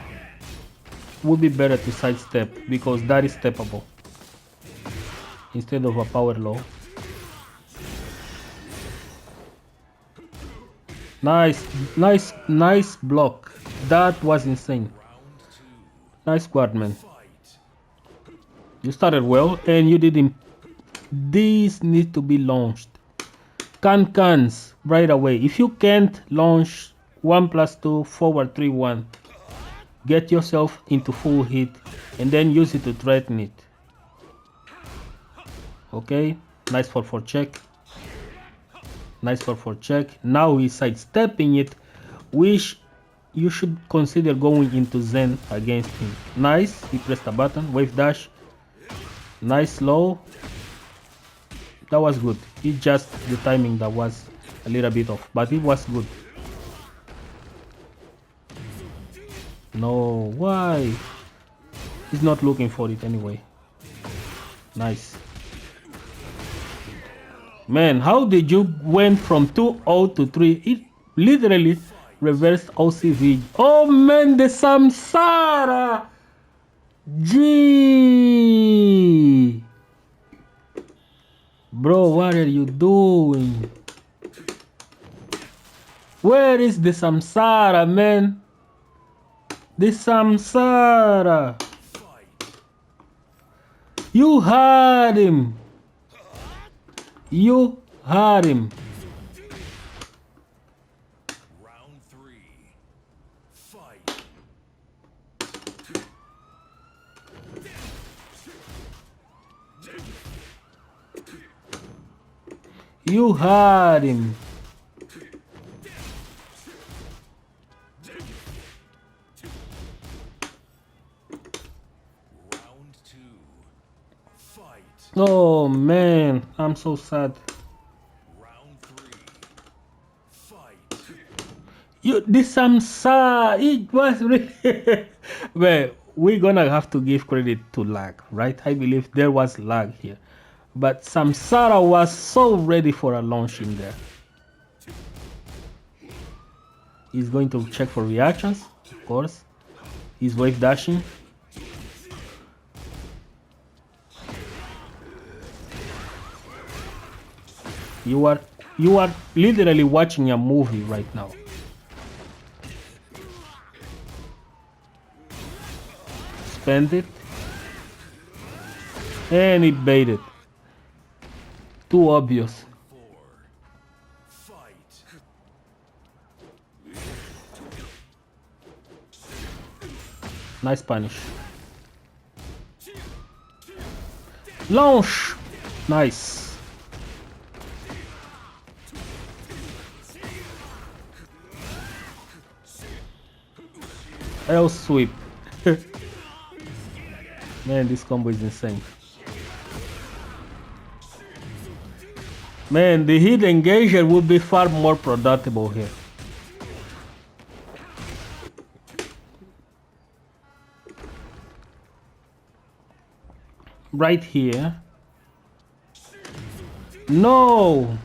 would be better to sidestep because that is steppable instead of a power low. Nice block. That was insane. Nice guardman. You started well and you didn't. These need to be launched. Cans right away. If you can't launch 1+2 forward 3-1, get yourself into full hit and then use it to threaten it. Okay, nice 4-4 check. Nice 4-4 check. Now he's sidestepping it, which you should consider going into Zen against him. Nice, he pressed a button, wave dash. Nice low. That was good. It's just the timing that was a little bit off, but it was good. No, why? He's not looking for it anyway. Nice. Man, how did you went from 2-0 to 3? It literally reversed OCV. Oh man, the Samsara! Gee! Bro, what are you doing? Where is the Samsara, man? The Samsara! You had him! You had him! Round 3. Fight. You had him! Round 2. Fight. Oh man, I'm so sad. Round 3. Fight. This Samsara, it was really... Well, we're gonna have to give credit to lag, right? I believe there was lag here. But Samsara was so ready for a launch in there. He's going to check for reactions, of course. He's wave dashing. You are literally watching a movie right now. Spend it. And he baited. Too obvious. 4. Fight. Nice punish. Launch. Nice. L sweep. Man, this combo is insane. Man, the hit engager would be far more productive here. Right here. No!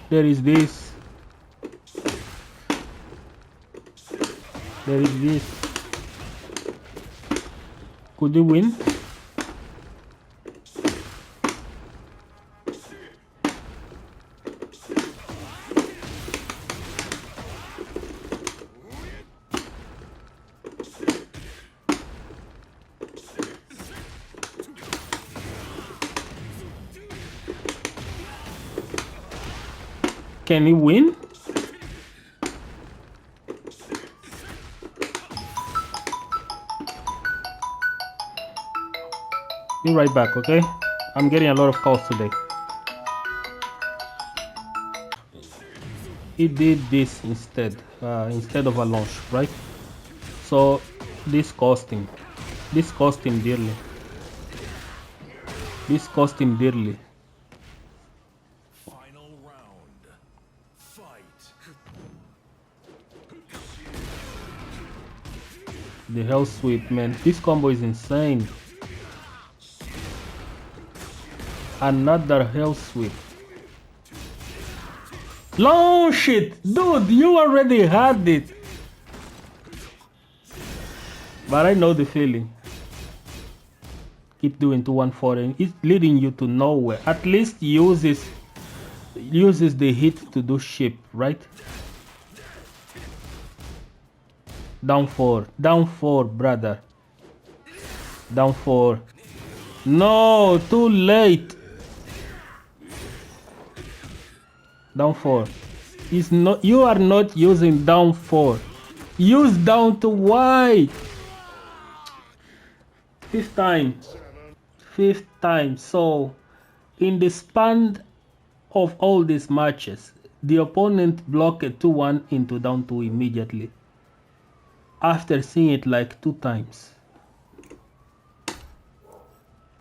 There is this. There is this. Could you win? Can he win? Be right back, okay? I'm getting a lot of calls today. He did this instead of a launch, right? So this cost him. This cost him dearly. This cost him dearly. Final round. Fight. The hell sweep, man. This combo is insane. Another hell sweep. Launch it! Dude, you already had it. But I know the feeling. Keep doing 214 and it's leading you to nowhere. At least uses the hit to do ship, right? Down 4, brother. Down 4. No, too late. Down 4. Is not, you are not using down 4. Use down to white. Fifth time. So in the span of all these matches, the opponent blocked 2-1 into down 2 immediately after seeing it like 2 times.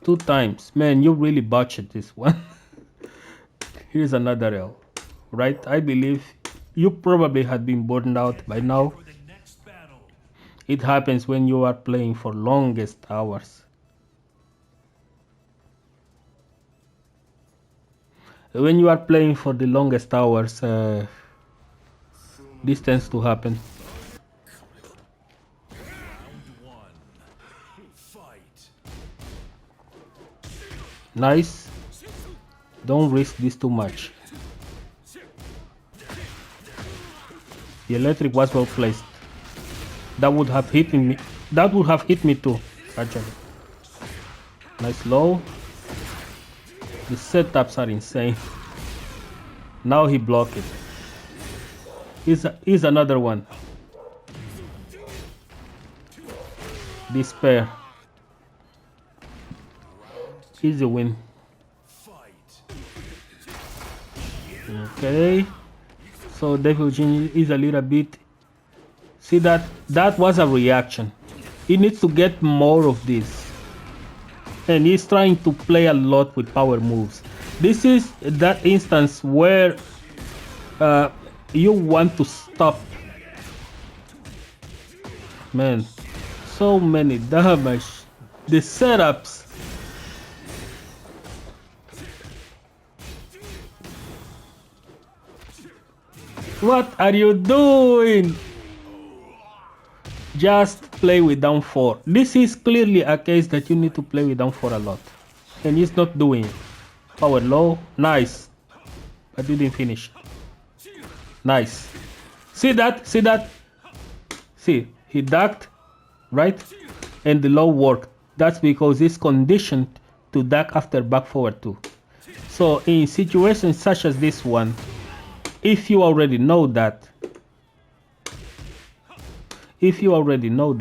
2 times. Man, you really botched this one. Here's another L, right? I believe you probably had been burned out by now. For the next battle. It happens when you are playing for longest hours. When you are playing for the longest hours, this tends to happen. Round 1. Fight. Nice. Don't risk this too much. The electric was well placed. That would have hit me. That would have hit me too, actually. Nice low. The setups are insane. Now he blocked it. Here's another one. Despair. Easy win. Okay. So Devil Genie is a little bit. See that was a reaction. He needs to get more of this. And he's trying to play a lot with power moves. This is that instance where you want to stop. Man, so many damage. The setups. What are you doing? Just play with down 4. This is clearly a case that you need to play with down 4 a lot. And he's not doing it. Power low. Nice. But didn't finish. Nice. See that? See that? See, he ducked, right? And the low worked. That's because he's conditioned to duck after back forward too. So in situations such as this one, if you already know that, you already know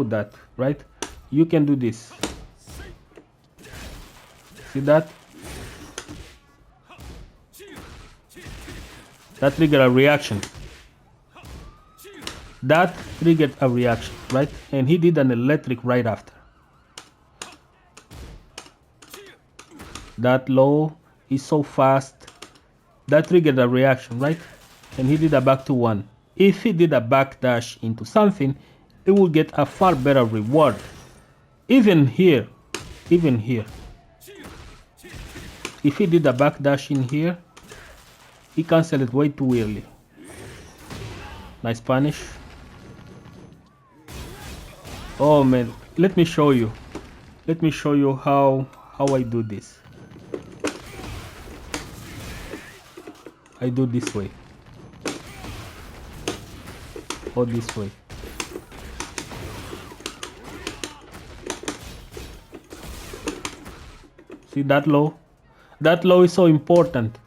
that right? You can do this. See that? That triggered a reaction. That triggered a reaction, right? And he did an electric right after. That low is so fast. That triggered a reaction, right? And he did a back to 1. If he did a back dash into something, it will get a far better reward. Even here. If he did a back dash in here, he canceled it way too early. Nice punish. Oh man, let me show you. Let me show you how I do this. I do this way. Or this way. See that low? That low is so important.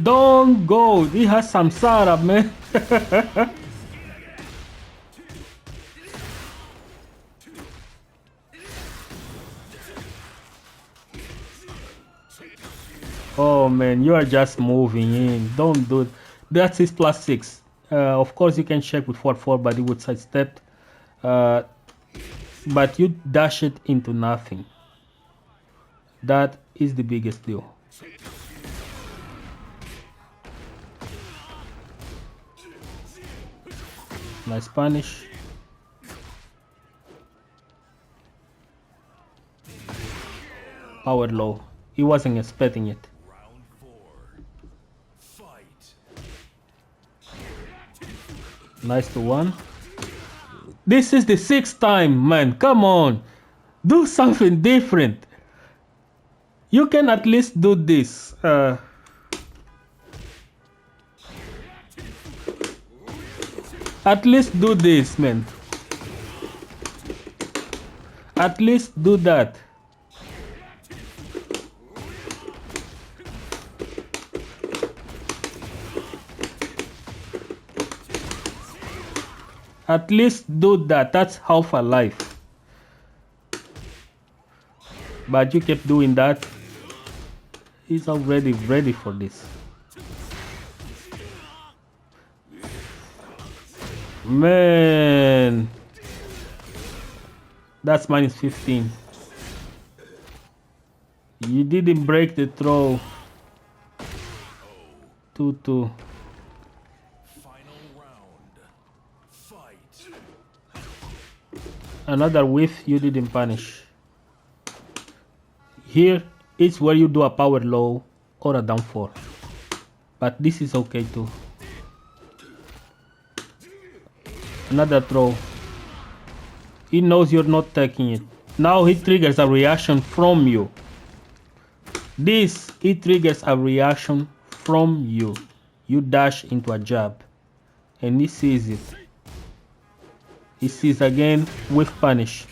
Don't go. He has samsara, man. Oh man, you are just moving in. Don't do it. That's his +6. Of course, you can check with 4-4, but he would sidestep. But you dash it into nothing. That is the biggest deal. Nice punish. Power low. He wasn't expecting it. Round 4. Fight. Nice to 1. This is the 6th time, man. Come on. Do something different. You can at least do this. At least do this, man. At least do that. At least do that. That's half a life. But you kept doing that. He's already ready for this. Man. That's -15. You didn't break the throw. 2-2. Final round. Fight. Another whiff you didn't punish. Here is where you do a power low or a down 4. But this is okay too. Another throw. He knows you're not taking it. Now he triggers a reaction from you. He triggers a reaction from you. You dash into a jab. And he sees it. He sees again with punish.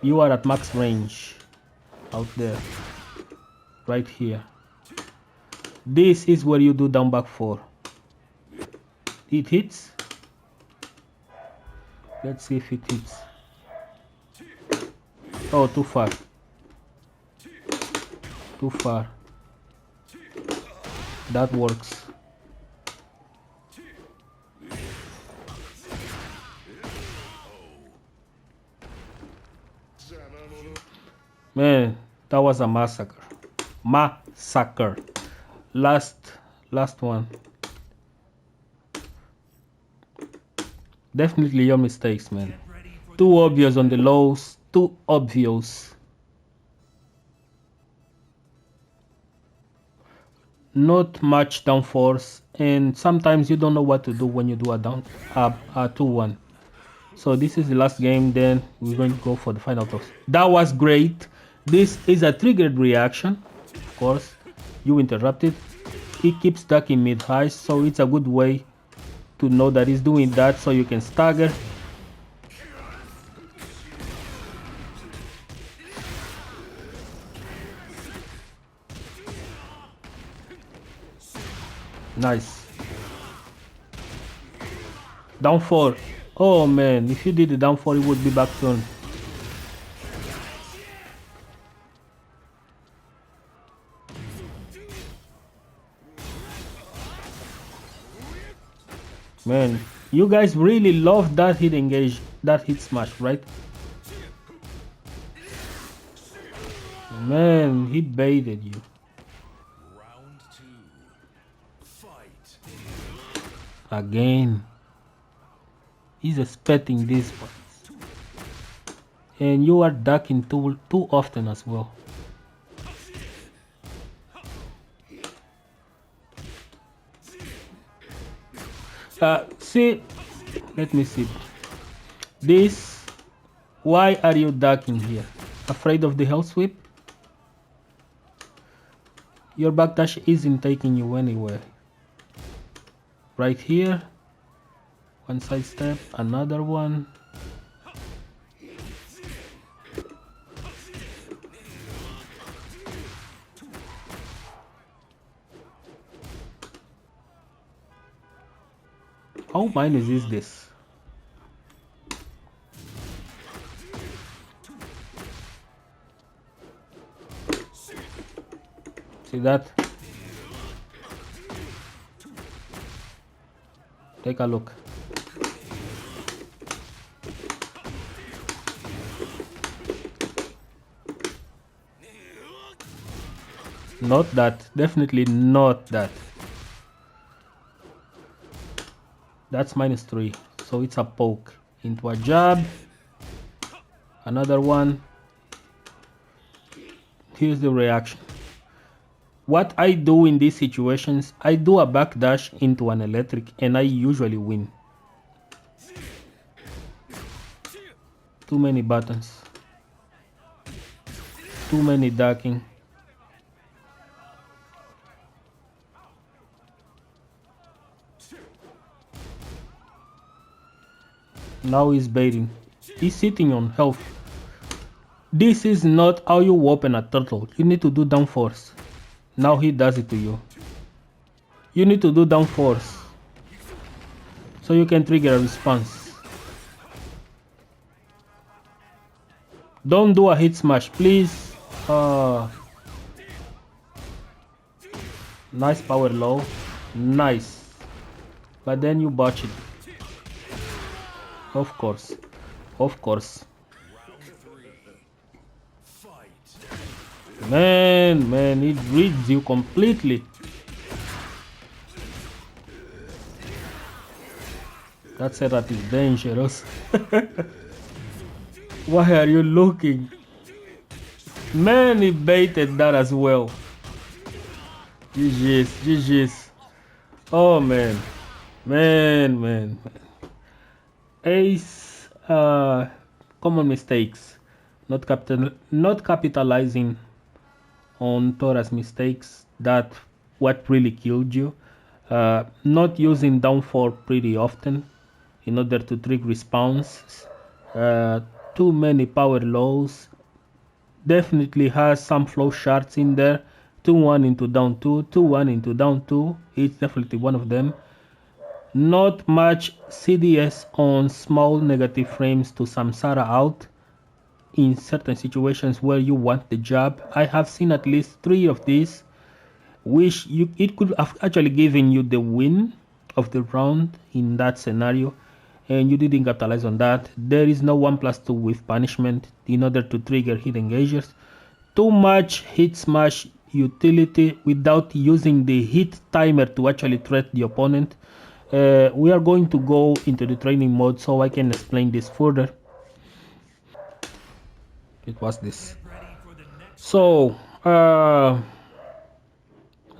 You are at max range. Out there. Right here. This is where you do down back 4. It hits. Let's see if it hits. Oh, too far. Too far. That works. Man, that was a massacre. Massacre. Last one. Definitely your mistakes, man. Too obvious on the lows. Too obvious. Not much down force, and sometimes you don't know what to do when you do a 2-1. So this is the last game. Then we're going to go for the final toss. That was great. This is a triggered reaction. Of course, you interrupted. He keeps ducking mid-high, so it's a good way to know that he's doing that, so you can stagger. Nice. Down 4. Oh man, if you did the down 4, it would be back turn. Man, you guys really love that hit engage, that hit smash, right? Man, he baited you. Round 2. Fight. Again. He's expecting this one. And you are ducking too often as well. See, let me see. This, why are you ducking here? Afraid of the hell sweep? Your backdash isn't taking you anywhere. Right here, one side step, another one. How minus is this? See that? Take a look. Not that. Definitely not that. That's -3. So it's a poke into a jab. Another one. Here's the reaction. What I do in these situations, I do a backdash into an electric and I usually win. Too many buttons. Too many ducking. Now he's baiting. He's sitting on health. This is not how you open a turtle. You need to do down force. Now he does it to you. You need to do down force so you can trigger a response. Don't do a hit smash, please. Nice power low. Nice. But then you botch it. Of course. Of course. Man, it reads you completely. That setup is dangerous. Why are you looking? Man, he baited that as well. GG's, GG's. Oh man. Man. Ace, common mistakes. Not capitalizing on Tora's mistakes. That what really killed you. Not using downfall pretty often in order to trigger respawns. Too many power lows. Definitely has some flow shards in there. 2-1 into down 2, 2-1 into down 2. It's definitely one of them. Not much CDS on small negative frames to Samsara out in certain situations where you want the jab. I have seen at least 3 of these, which it could have actually given you the win of the round in that scenario, and you didn't capitalize on that. There is no 1+2 with punishment in order to trigger hit engagers. Too much hit smash utility without using the hit timer to actually threat the opponent. We are going to go into the training mode so I can explain this further. It was this. So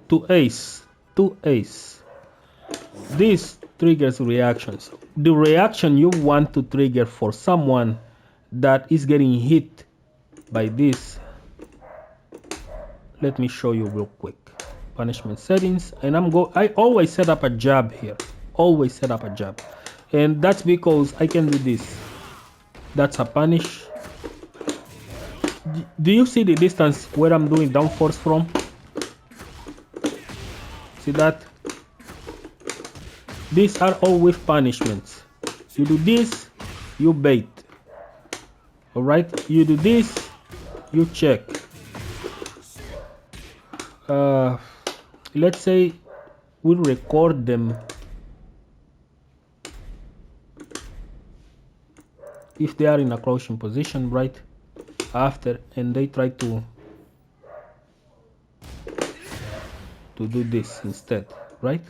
to ace, this triggers reactions. The reaction you want to trigger for someone that is getting hit by this, let me show you real quick. Punishment settings, and I always set up a jab here. Always set up a jab, and that's because I can do this. That's a punish. Do you see the distance where I'm doing down force from? See that? These are all with punishments. You do this, you bait. Alright, you do this, you check. Let's say we'll record them. If they are in a crouching position, right after, and they try to do this instead, right?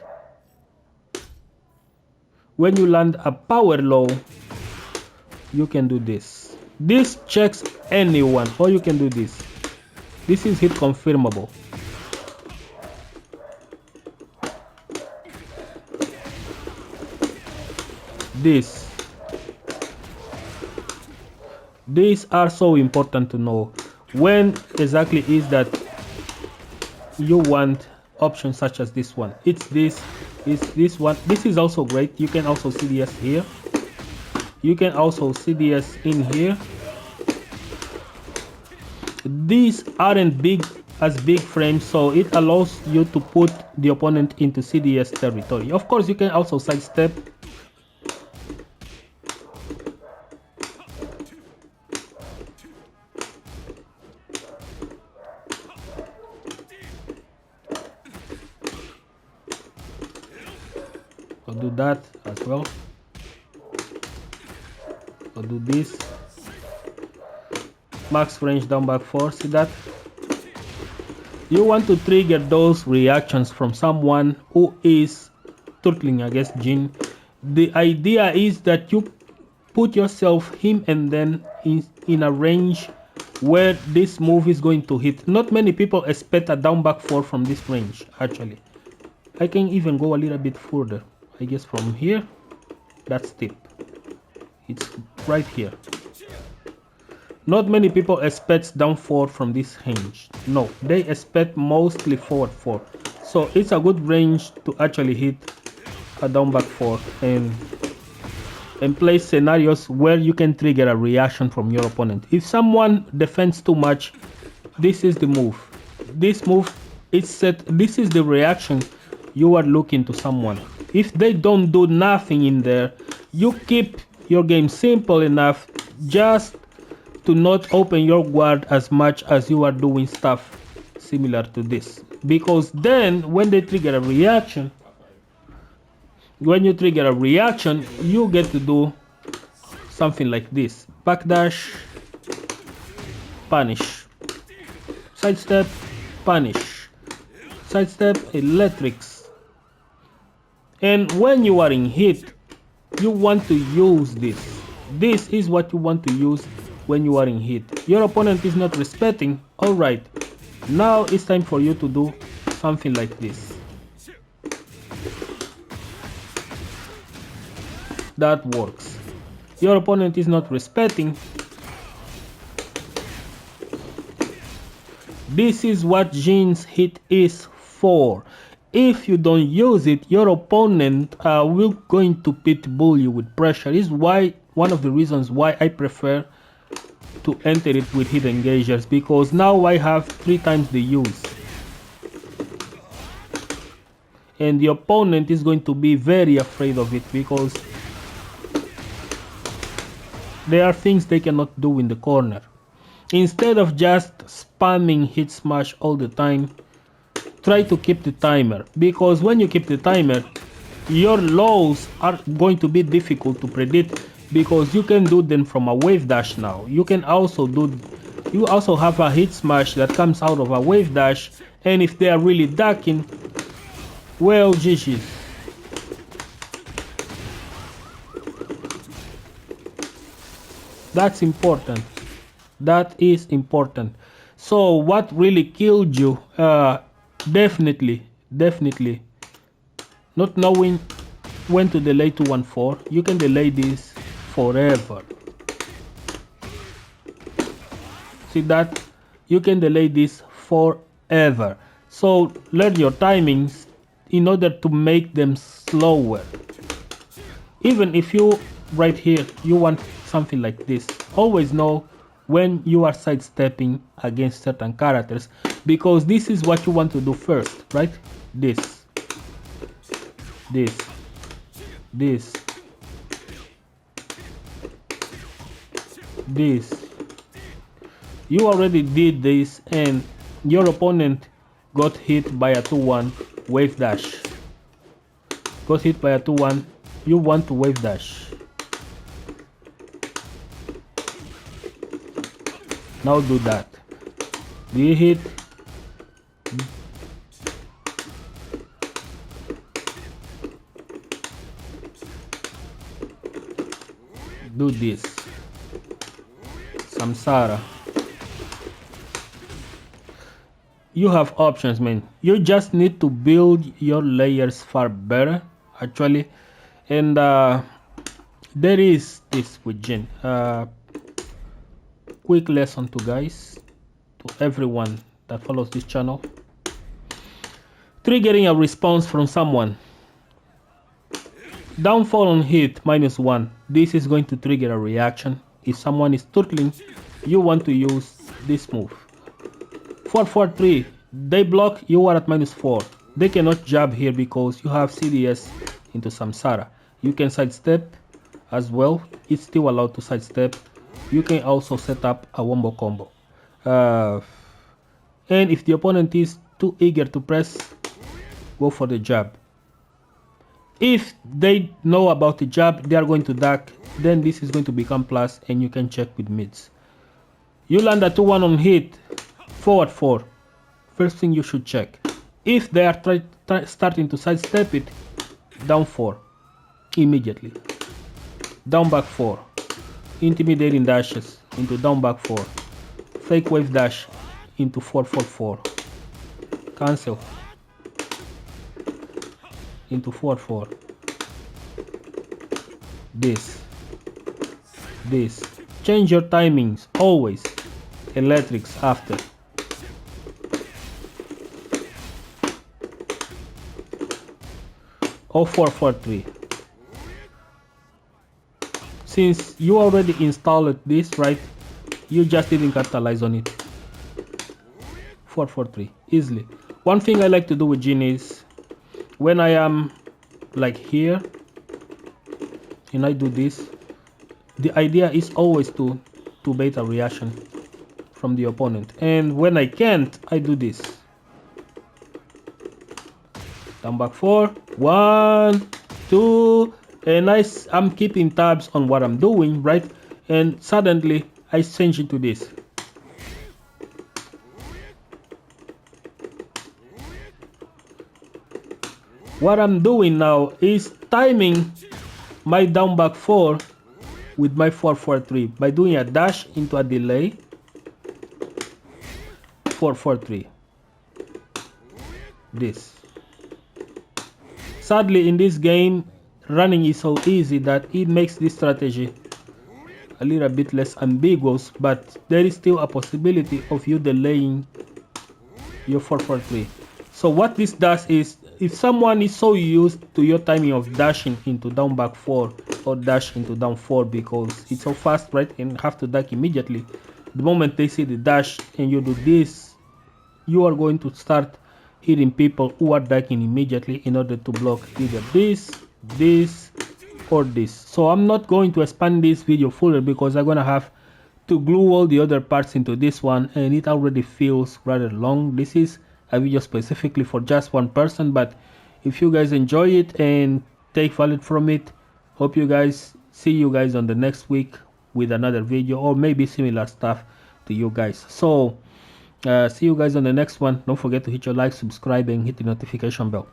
When you land a power low, you can do this. This checks anyone, or you can do this. This is hit confirmable. This These are so important to know. When exactly is that you want options such as this one? It's this one. This is also great. You can also CDS here. You can also CDS in here. These aren't big frames, so it allows you to put the opponent into CDS territory. Of course, you can also sidestep. I'll do that as well. I'll do this. Max range down back 4. See that? You want to trigger those reactions from someone who is turtling against Jin. The idea is that you put yourself, him, and then in a range where this move is going to hit. Not many people expect a down back 4 from this range, actually. I can even go a little bit further. I guess from here, that's tip. It's right here. Not many people expect down 4 from this range. No, they expect mostly forward 4. So it's a good range to actually hit a down back 4 and play scenarios where you can trigger a reaction from your opponent. If someone defends too much, this is the move. This move is set. This is the reaction you are looking to someone. If they don't do nothing in there, you keep your game simple enough just to not open your guard as much as you are doing stuff similar to this. Because then when they trigger a reaction, when you trigger a reaction, you get to do something like this. Backdash, punish. Sidestep, punish. Sidestep, electrics. And when you are in hit, you want to use this. This is what you want to use when you are in hit. Your opponent is not respecting. Alright, now it's time for you to do something like this. That works. Your opponent is not respecting. This is what Jin's hit is for. If you don't use it, your opponent will going to pitbull you with pressure. This is why one of the reasons why I prefer to enter it with hit engagers, because now I have 3 times the use. And the opponent is going to be very afraid of it because there are things they cannot do in the corner. Instead of just spamming hit smash all the time, try to keep the timer, because when you keep the timer, your lows are going to be difficult to predict, because you can do them from a wave dash now. You can also have a hit smash that comes out of a wave dash, and if they are really ducking, well, GG's. That's important. That is important. So what really killed you? Definitely not knowing when to delay 214. You can delay this forever. See that? You can delay this forever. So learn your timings in order to make them slower. Even if you right here you want something like this, always know when you are sidestepping against certain characters, because this is what you want to do first, right? This. You already did this and your opponent got hit by a 2-1 wave dash. Got hit by a 2-1, you want to wave dash. Now do that. Do you hit? Do this. Samsara. You have options, man. You just need to build your layers far better, actually. And there is this with Jin. quick lesson to guys, to everyone that follows this channel. Triggering a response from someone. Downfall on hit -1. This is going to trigger a reaction. If someone is turtling, you want to use this move. 4-4-3. They block, you are at -4. They cannot jab here because you have CDS into Samsara. You can sidestep as well. It's still allowed to sidestep. You can also set up a wombo combo. And if the opponent is too eager to press, go for the jab. If they know about the jab, they are going to duck, then this is going to become plus and you can check with mids. You land a 2-1 on hit, forward 4. First thing you should check. If they are starting to sidestep it, down 4 immediately. Down back 4. Intimidating dashes into down back 4. Fake wave dash into 4-4-4. Cancel into 4-4. This. Change your timings always. Electrics after. Or 4-4-3. Since you already installed this, right? You just didn't capitalize on it. 4-4-3 easily. One thing I like to do with Jin is when I am like here and I do this, the idea is always to bait a reaction from the opponent, and when I can't, I do this. Down back 4, 1, 2, and I'm keeping tabs on what I'm doing, right? And suddenly I change it to this. What I'm doing now is timing my down back 4 with my 4-4-3 by doing a dash into a delay. 4-4-3. This. Sadly, in this game, running is so easy that it makes this strategy a little bit less ambiguous, but there is still a possibility of you delaying your 4-4-3. So what this does is, if someone is so used to your timing of dashing into down back 4 or dash into down 4 because it's so fast, right, and have to duck immediately, the moment they see the dash and you do this, you are going to start hitting people who are ducking immediately in order to block either this, or this. So I'm not going to expand this video further because I'm gonna have to glue all the other parts into this one, and it already feels rather long. This is a video specifically for just one person, but if you guys enjoy it and take value from it, hope you guys see you guys on the next week with another video or maybe similar stuff to you guys. So see you guys on the next one. Don't forget to hit your like, subscribe, and hit the notification bell.